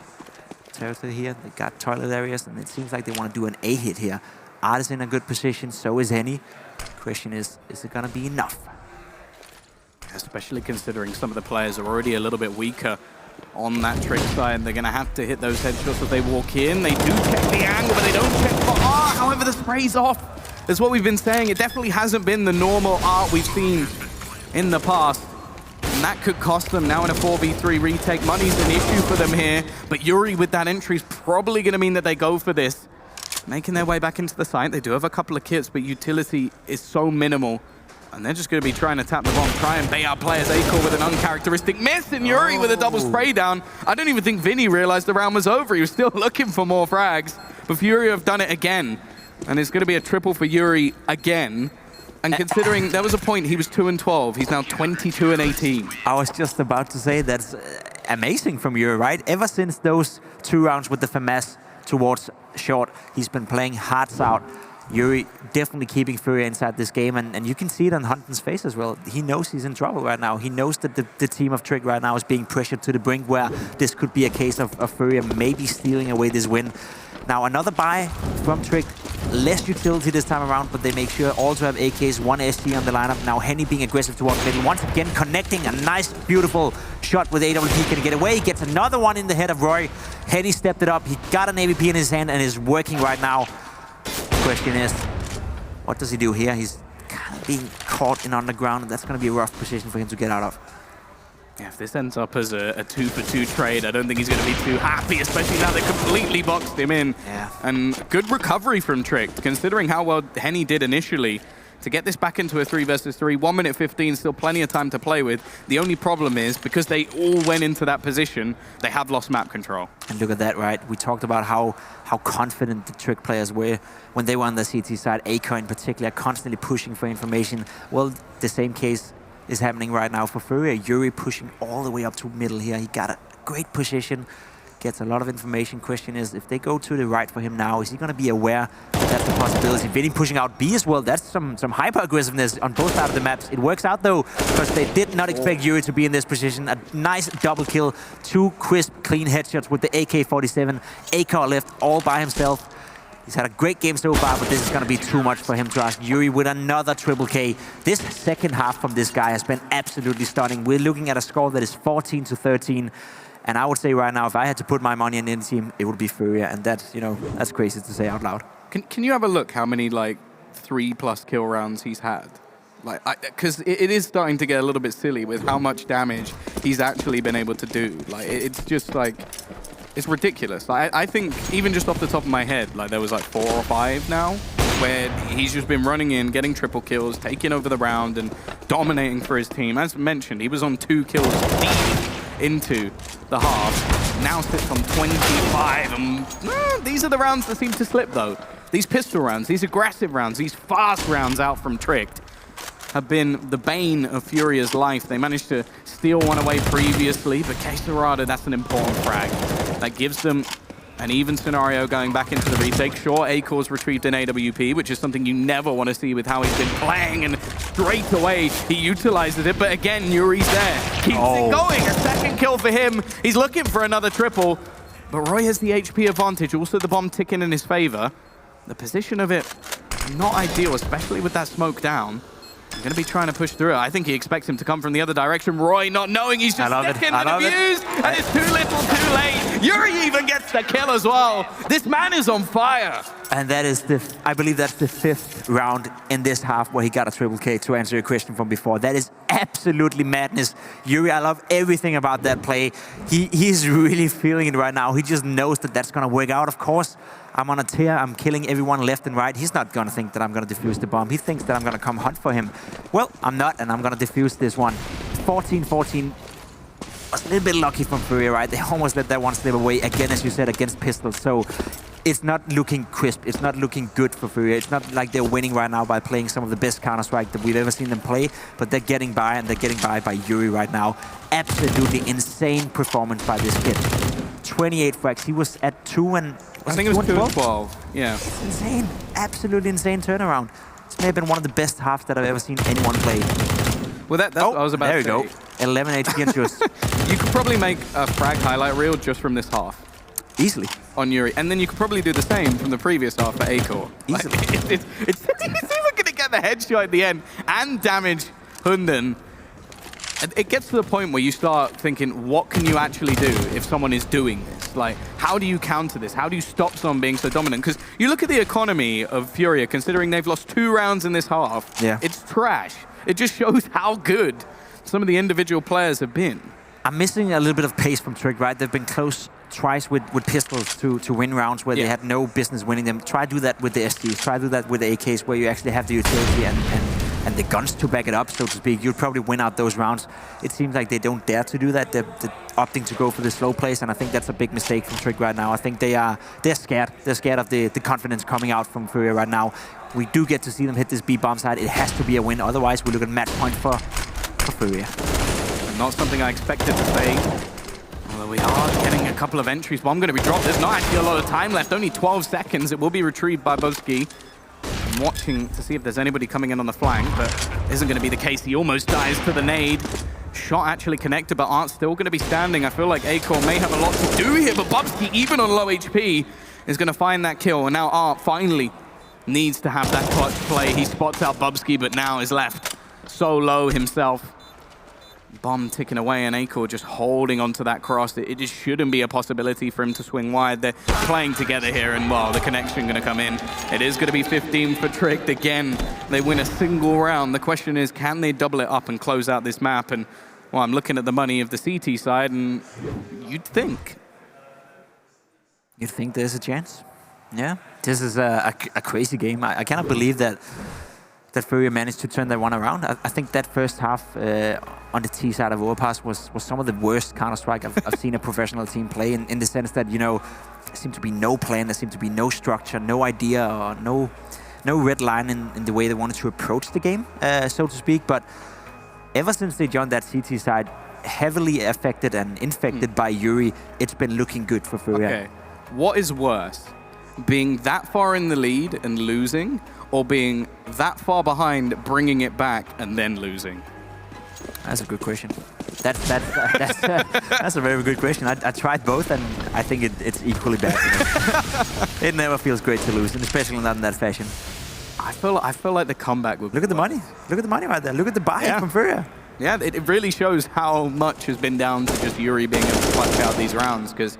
territory here. They got toilet areas, and it seems like they want to do an A hit here. Art is in a good position, so is Henny. Question is it going to be enough? Especially considering some of the players are already a little bit weaker on that Trick side. They're going to have to hit those headshots as they walk in. They do check the angle, but they don't check for Art. However, the spray's off. That's what we've been saying. It definitely hasn't been the normal Art we've seen in the past. And that could cost them now in a 4v3 retake. Money's an issue for them here. But Yuri with that entry is probably going to mean that they go for this. Making their way back into the site. They do have a couple of kits, but utility is so minimal. And they're just going to be trying to tap the bomb, try and bait out players. Acor with an uncharacteristic miss, and Yuri with a double spray down. I don't even think Vinny realized the round was over. He was still looking for more frags. But Furia have done it again. And it's going to be a triple for Yuri again. And considering there was a point he was 2-12, he's now 22-18. I was just about to say that's amazing from Yuri, right? Ever since those 2 rounds with the FAMAS towards short, he's been playing hearts out. Yuri definitely keeping Furia inside this game, and you can see it on Hunton's face as well. He knows he's in trouble right now. He knows that the team of Trick right now is being pressured to the brink where this could be a case of Furia maybe stealing away this win. Now another buy from Trick, less utility this time around, but they make sure all to have AKs, 1 SG on the lineup. Now Henny being aggressive towards middle, once again connecting a nice, beautiful shot with AWP. Can he get away? He gets another one in the head of Roy. Henny stepped it up. He got an AWP in his hand and is working right now. Question is, what does he do here? He's kind of being caught in underground, and that's going to be a rough position for him to get out of. Yeah, if this ends up as a 2-for-2 trade, I don't think he's going to be too happy, especially now they completely boxed him in. Yeah. And good recovery from Trick, considering how well Henny did initially. To get this back into a 3 versus 3, 1 minute 15, still plenty of time to play with. The only problem is, because they all went into that position, they have lost map control. And look at that, right? We talked about how confident the Trick players were when they were on the CT side. Acor in particular, constantly pushing for information. Well, the same case is happening right now for Furia. Yuri pushing all the way up to middle here. He got a great position, gets a lot of information. Question is, if they go to the right for him now, is he going to be aware that that's the possibility? Vinny pushing out B as well. That's some hyper-aggressiveness on both sides of the maps. It works out, though, because they did not expect Yuri to be in this position. A nice double kill, 2 crisp, clean headshots with the AK-47. Acor left all by himself. He's had a great game so far, but this is going to be too much for him to ask. Yuri with another triple K. This second half from this guy has been absolutely stunning. We're looking at a score that is 14-13. And I would say right now, if I had to put my money in any team, it would be Furia. And that's, you know, that's crazy to say out loud. Can you have a look how many, like, 3+ kill rounds he's had? Like, because it is starting to get a little bit silly with how much damage he's actually been able to do. Like, it's just, like, it's ridiculous. I think, even just off the top of my head, like, there was, like, 4 or 5 now, where he's just been running in, getting triple kills, taking over the round, and dominating for his team. As mentioned, he was on 2 kills deep into the half, now sits on 25, and these are the rounds that seem to slip, though. These pistol rounds, these aggressive rounds, these fast rounds out from Tricked have been the bane of Furia's life. They managed to steal one away previously, but Quesarada, that's an important frag. That gives them an even scenario going back into the retake. Sure, Acor's retrieved an AWP, which is something you never want to see with how he's been playing, and straight away he utilizes it, but again, Yuri's there. Keeps it going, a second kill for him. He's looking for another triple, but Roy has the HP advantage, also the bomb ticking in his favor. The position of it, not ideal, especially with that smoke down. Going to be trying to push through. I think he expects him to come from the other direction. Roy not knowing he's just sticking and abused. And it's too little, too late. Yuri even gets the kill as well. This man is on fire. And that is I believe that's the 5th round in this half where he got a triple K, to answer your question from before. That is absolutely madness. Yuri, I love everything about that play. He's really feeling it right now. He just knows that that's going to work out, of course. I'm on a tear, I'm killing everyone left and right. He's not going to think that I'm going to defuse the bomb. He thinks that I'm going to come hunt for him. Well, I'm not, and I'm going to defuse this one. 14-14. Was a little bit lucky from Furia, right? They almost let that one slip away, again, as you said, against pistols. So it's not looking crisp. It's not looking good for Furia. It's not like they're winning right now by playing some of the best Counter-Strike that we've ever seen them play, but they're getting by, and they're getting by Yuri right now. Absolutely insane performance by this kid. 28 frags. He was at 2 and... I think it was 2 and 12. Yeah. It's insane. Absolutely insane turnaround. This may have been one of the best halves that I've ever seen anyone play. Well, that's what I was about to say. There you go. 11 HP and just... You could probably make a frag highlight reel just from this half. Easily. On Yuri. And then you could probably do the same from the previous half for Acor. Easily. It's even going to get the headshot at the end and damage Hunden. It gets to the point where you start thinking, what can you actually do if someone is doing this? Like, how do you counter this? How do you stop someone being so dominant? Because you look at the economy of Furia, considering they've lost 2 rounds in this half. Yeah. It's trash. It just shows how good some of the individual players have been. I'm missing a little bit of pace from Trick, right? They've been close twice with pistols to win rounds where they had no business winning them. Try to do that with the SDs. Try to do that with the AKs where you actually have the utility and the guns to back it up, so to speak. You'd probably win out those rounds. It seems like they don't dare to do that. They're opting to go for the slow plays, and I think that's a big mistake from Trick right now. I think they're scared. They're scared of the confidence coming out from Furia right now. We do get to see them hit this B bomb side. It has to be a win. Otherwise, we look at match point for Furia. Not something I expected to say. Although we are getting a couple of entries. Bomb going to be dropped. There's not actually a lot of time left. Only 12 seconds. It will be retrieved by Boski. I'm watching to see if there's anybody coming in on the flank, but isn't going to be the case. He almost dies to the nade. Shot actually connected, but Art's still going to be standing. I feel like Acor may have a lot to do here, but Bubsky, even on low HP, is going to find that kill. And now Art finally needs to have that clutch play. He spots out Bubsky, but now is left so low himself. Bomb ticking away, and Acor just holding onto that cross. It just shouldn't be a possibility for him to swing wide. They're playing together here, and well, the connection going to come in. It is going to be 15 for Tricked again. They win a single round. The question is, can they double it up and close out this map? And well, I'm looking at the money of the CT side, and you'd think. You'd think there's a chance. Yeah, this is a crazy game. I cannot believe that Furia managed to turn that one around. I think that first half on the T side of Overpass was some of the worst Counter-Strike I've seen a professional team play, in the sense that, you know, there seemed to be no plan, there seemed to be no structure, no idea, or no red line in the way they wanted to approach the game, so to speak. But ever since they joined that CT side, heavily affected and infected by Yuri, it's been looking good for Furia. Okay, what is worse? Being that far in the lead and losing, or being that far behind, bringing it back, and then losing? That's a good question. That's a very good question. I tried both, and I think it's equally bad. It never feels great to lose, and especially not in that fashion. I feel like the comeback would. Look at the money. Look at the money right there. Look at the buy from Furia. Yeah, it really shows how much has been down to just Yuri being able to clutch out these rounds, because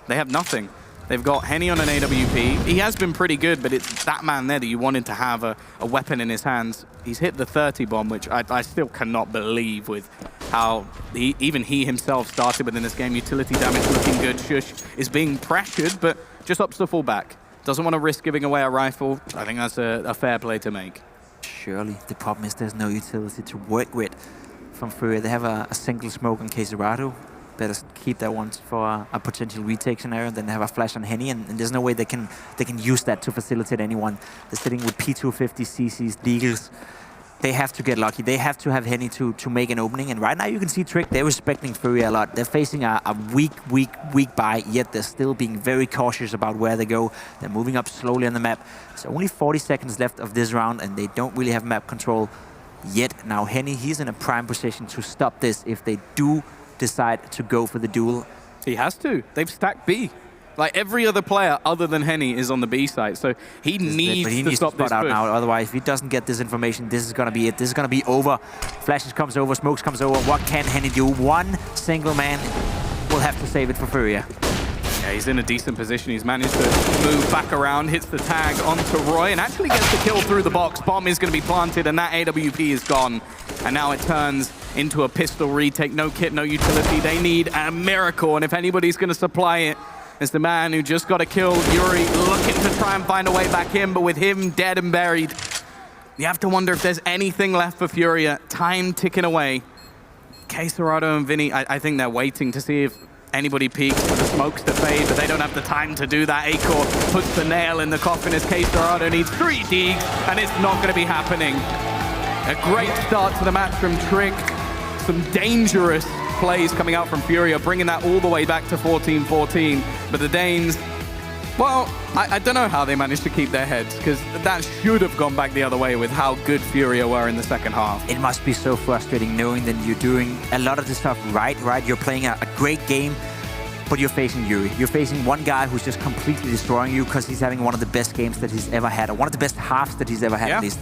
they have nothing. They've got Henny on an AWP. He has been pretty good, but it's that man there that you wanted to have a weapon in his hands. He's hit the 30 bomb, which I still cannot believe with how even he himself started within this game. Utility damage looking good. Shush is being pressured, but just opts to fall back. Doesn't want to risk giving away a rifle. I think that's a fair play to make. Surely. The problem is there's no utility to work with from Furia. They have a single smoke on Queserado. Better keep that one for a potential retake scenario, then they have a flash on Henny, and there's no way they can use that to facilitate anyone. They're sitting with P250, CCs, Deagles. They have to get lucky. They have to have Henny to make an opening, and right now you can see Trick, they're respecting Furia a lot. They're facing a weak buy, yet they're still being very cautious about where they go. They're moving up slowly on the map. There's only 40 seconds left of this round, and they don't really have map control yet. Now Henny, he's in a prime position to stop this if they do decide to go for the duel. He has to. They've stacked B. Like, every other player other than Henny is on the B site, so he needs to stop this out push. now. Otherwise, if he doesn't get this information, this is going to be it. This is going to be over. Flashes comes over, smokes comes over. What can Henny do? One single man will have to save it for Furia. Yeah, he's in a decent position. He's managed to move back around, hits the tag onto Roy, and actually gets the kill through the box. Bomb is going to be planted, and that AWP is gone. And now it turns into a pistol retake. No kit, no utility. They need a miracle, and if anybody's going to supply it, it's the man who just got a kill. Yuri looking to try and find a way back in, but with him dead and buried, you have to wonder if there's anything left for Furia. Time ticking away. Quesarado and Vinny, I think they're waiting to see if anybody peeks for the smokes to fade, but they don't have the time to do that. Acor puts the nail in the coffin as Quesarado needs 3 digs, and it's not going to be happening. A great start to the match from Trick. Some dangerous plays coming out from Furia, bringing that all the way back to 14-14. But the Danes, well, I don't know how they managed to keep their heads, because that should have gone back the other way with how good Furia were in the second half. It must be so frustrating knowing that you're doing a lot of this stuff right? You're playing a great game, but you're facing Yuri. You're facing one guy who's just completely destroying you because he's having one of the best games that he's ever had, or one of the best halves that he's ever had, at least.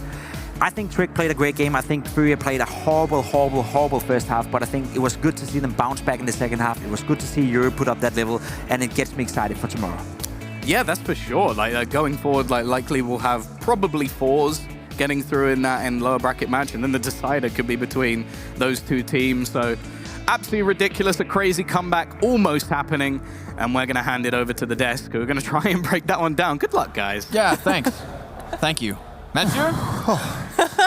I think Trick played a great game. I think Furia played a horrible first half, but I think it was good to see them bounce back in the second half. It was good to see Yuri put up that level, and it gets me excited for tomorrow. Yeah, that's for sure. Like going forward, likely we'll have probably 4s getting through in that lower bracket match, and then the decider could be between those 2 teams. So absolutely ridiculous, a crazy comeback almost happening, and we're going to hand it over to the desk. We're going to try and break that one down. Good luck, guys. Yeah, thanks. Thank you. Matthew?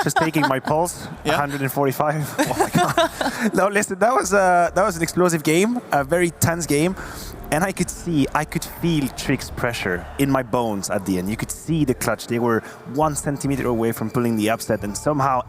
Just taking my pulse, Yeah. 145. Oh my god! No, listen, that was an explosive game, a very tense game, and I could feel Trick's pressure in my bones at the end. You could see the clutch. They were 1 centimeter away from pulling the upset, and somehow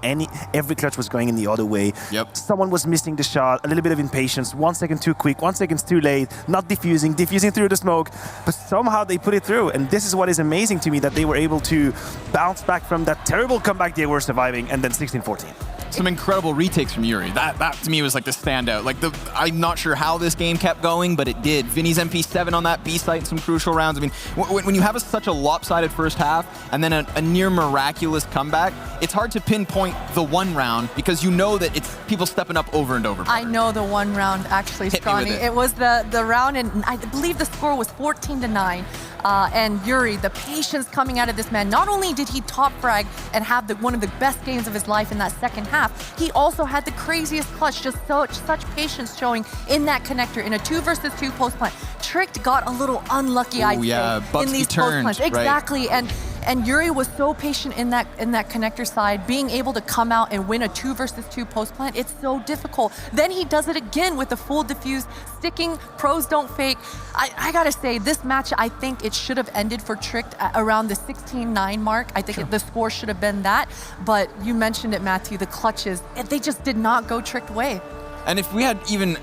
every clutch was going in the other way. Yep. Someone was missing the shot, a little bit of impatience, 1 second too quick, 1 second too late, not diffusing through the smoke, but somehow they put it through. And this is what is amazing to me, that they were able to bounce back from that terrible comeback they were surviving, and then 16-14. Some incredible retakes from Yuri. That to me was like the standout. I'm not sure how this game kept going, but it did. Vinny's MP7 on that B site in some crucial rounds. I mean, when you have such a lopsided first half and then a near miraculous comeback, it's hard to pinpoint the one round because you know that it's people stepping up over and over. I know the one round actually, Scrawny. It was the round, and I believe the score was 14-9. And Yuri, the patience coming out of this man, not only did he top frag and have one of the best games of his life in that second half, he also had the craziest clutch, just such patience showing in that connector in a 2-versus-2 post plant. Tricked got a little unlucky, I'd say, in these post plants. Exactly, and Yuri was so patient in that connector side, being able to come out and win a 2-versus-2 post plant. It's so difficult. Then he does it again with the full diffuse, sticking. Pros don't fake. I gotta say, this match, I think it should have ended for Tricked around the 16-9 mark. I think the score should have been that. But you mentioned it, Matthew, the clutches. They just did not go Tricked way. And if we had even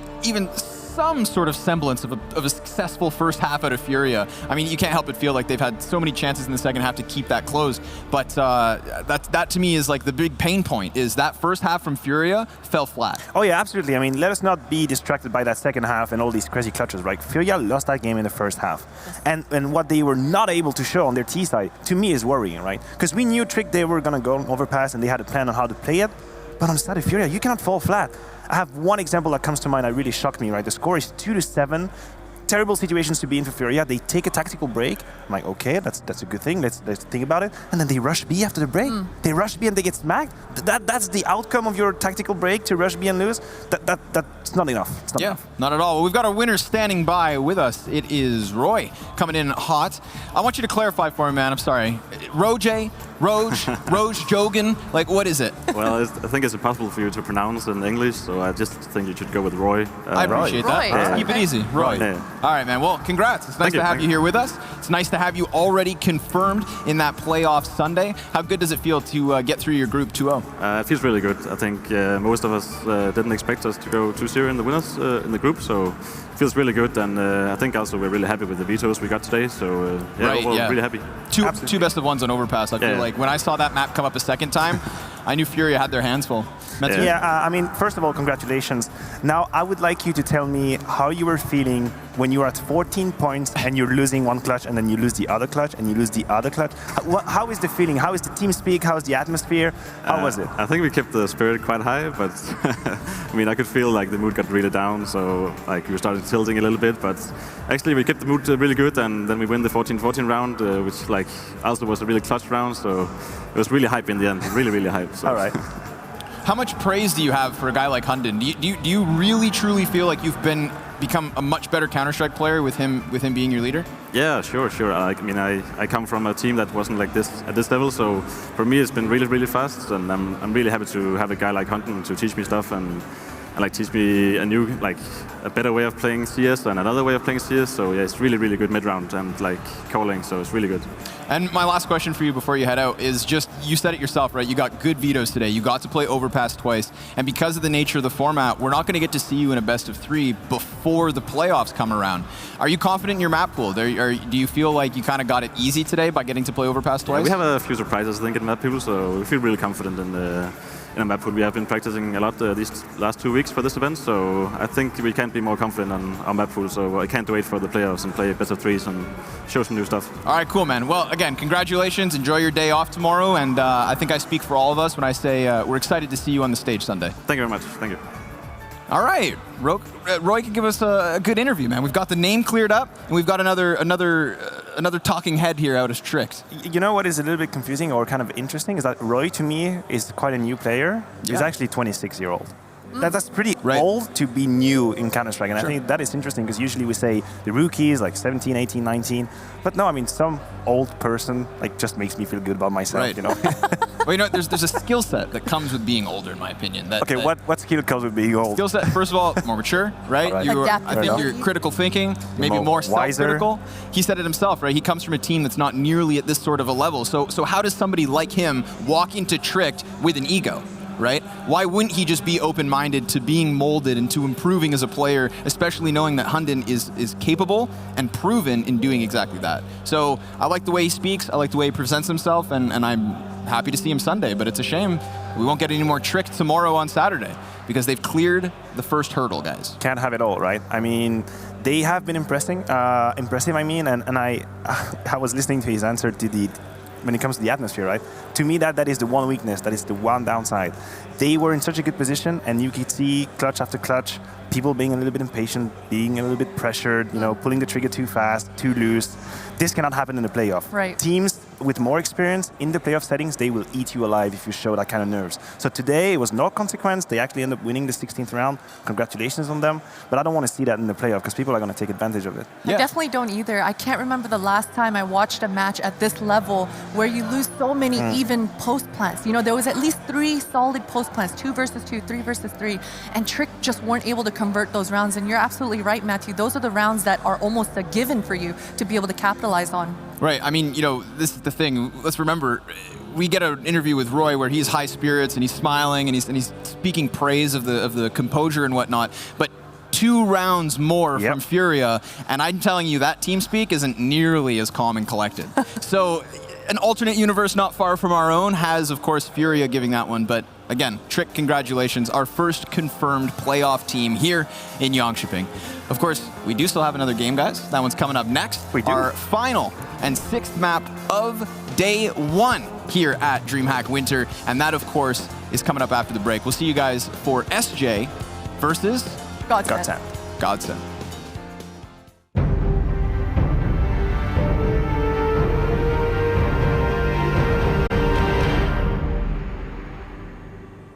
some sort of semblance of a successful first half out of Furia, I mean, you can't help but feel like they've had so many chances in the second half to keep that close. But that to me is like the big pain point, is that first half from Furia fell flat. Oh yeah, absolutely. I mean, let us not be distracted by that second half and all these crazy clutches, right? Furia lost that game in the first half. And what they were not able to show on their T side, to me, is worrying, right? Because we knew Trick, they were going to go on Overpass and they had a plan on how to play it. But on the side of Furia, you cannot fall flat. I have one example that comes to mind that really shocked me, right? The score is 2-7. Terrible situations to be in for Furia. They take a tactical break. I'm like, okay, that's a good thing. Let's think about it. And then they rush B after the break. They rush B and they get smacked. That's the outcome of your tactical break, to rush B and lose. That's not enough. It's not enough. Not at all. Well, we've got our winner standing by with us. It is Roy, coming in hot. I want you to clarify for me, man. I'm sorry. Roj, Jogan, like, what is it? Well, I think it's impossible for you to pronounce in English, so I just think you should go with Roy. I appreciate that. Let's keep it easy. Roy. Yeah. All right, man. Well, congrats. It's nice to have you here with us. It's nice to have you already confirmed in that playoff Sunday. How good does it feel to get through your group 2-0? It feels really good. I think most of us didn't expect us to go 2-0 in the winners in the group, so it feels really good. And I think also we're really happy with the vetoes we got today. So we're really happy. Two best of ones on Overpass. I feel like when I saw that map come up a second time, I knew Furia had their hands full. Matthew? Yeah, I mean, first of all, congratulations. Now, I would like you to tell me how you were feeling when you were at 14 points and you're losing one clutch and then you lose the other clutch and you lose the other clutch. How is the feeling? How is the team speak? How is the atmosphere? How was it? I think we kept the spirit quite high, but I mean, I could feel like the mood got really down, so like we started tilting a little bit, but actually we kept the mood really good, and then we win the 14-14 round, which like also was a really clutch round, so it was really hype in the end, really hype. So. All right. How much praise do you have for a guy like Hunden? Do you really truly feel like you've become a much better Counter-Strike player with him being your leader? Yeah, sure. I mean, I come from a team that wasn't like this at this level, so for me it's been really fast, and I'm really happy to have a guy like Hunden to teach me stuff and like teach me a better way of playing CS and another way of playing CS. So yeah, it's really good mid round and like calling, so it's really good. And my last question for you before you head out is just, you said it yourself, right? You got good vetoes today. You got to play Overpass twice. And because of the nature of the format, we're not going to get to see you in a best of 3 before the playoffs come around. Are you confident in your map pool? Do you feel like you kind of got it easy today by getting to play Overpass twice? Yeah, we have a few surprises, I think, in map pool, so we feel really confident in a map pool. We have been practicing a lot these last 2 weeks for this event, so I think we can't be more confident on our map pool, so I can't wait for the playoffs and play best of 3s and show some new stuff. All right, cool, man. Well, again, congratulations. Enjoy your day off tomorrow, and I think I speak for all of us when I say we're excited to see you on the stage Sunday. Thank you very much. Thank you. All right, Roy can give us a good interview, man. We've got the name cleared up, and we've got another talking head here out as Tricked. You know what is a little bit confusing or kind of interesting is that Roy, to me, is quite a new player. Yeah. He's actually 26-year-old. That's pretty old to be new in Counter-Strike, and I think that is interesting because usually we say the rookies like 17, 18, 19, but no, I mean some old person like just makes me feel good about myself, you know. Well, you know, there's a skill set that comes with being older, in my opinion. What skill comes with being old? Skill set, first of all, more mature, right? I think you're critical thinking, maybe more self-critical. He said it himself, right? He comes from a team that's not nearly at this sort of a level. So how does somebody like him walk into Tricked with an ego? Right? Why wouldn't he just be open-minded to being molded and to improving as a player, especially knowing that Hunden is capable and proven in doing exactly that? So I like the way he speaks, I like the way he presents himself, and I'm happy to see him Sunday, but it's a shame we won't get any more Tricked tomorrow on Saturday because they've cleared the first hurdle, guys. Can't have it all, right? I mean, they have been impressive, and I was listening to his answer to when it comes to the atmosphere, right? To me, that is the one weakness, that is the one downside. They were in such a good position, and you could see clutch after clutch, people being a little bit impatient, being a little bit pressured, you know, pulling the trigger too fast, too loose. This cannot happen in the playoff. Right. Teams with more experience in the playoff settings, they will eat you alive if you show that kind of nerves. So today, it was no consequence. They actually ended up winning the 16th round. Congratulations on them. But I don't want to see that in the playoff because people are going to take advantage of it. I definitely don't either. I can't remember the last time I watched a match at this level where you lose so many even post plants. You know, there was at least 3 solid post plants, 2 versus 2, 3 versus 3, and Trick just weren't able to convert those rounds. And you're absolutely right, Matthew. Those are the rounds that are almost a given for you to be able to capitalize on. Right. I mean, you know, this is the thing. Let's remember, we get an interview with Roy where he's high spirits and he's smiling and he's speaking praise of the composure and whatnot. But 2 rounds more from Furia, and I'm telling you that team speak isn't nearly as calm and collected. So an alternate universe not far from our own has, of course, Furia giving that one. But again, Trick, congratulations. Our first confirmed playoff team here in Jönköping. Of course, we do still have another game, guys. That one's coming up next. We do. Our final and 6th map of day 1 here at DreamHack Winter. And that, of course, is coming up after the break. We'll see you guys for SJ versus Godsend. Godsend.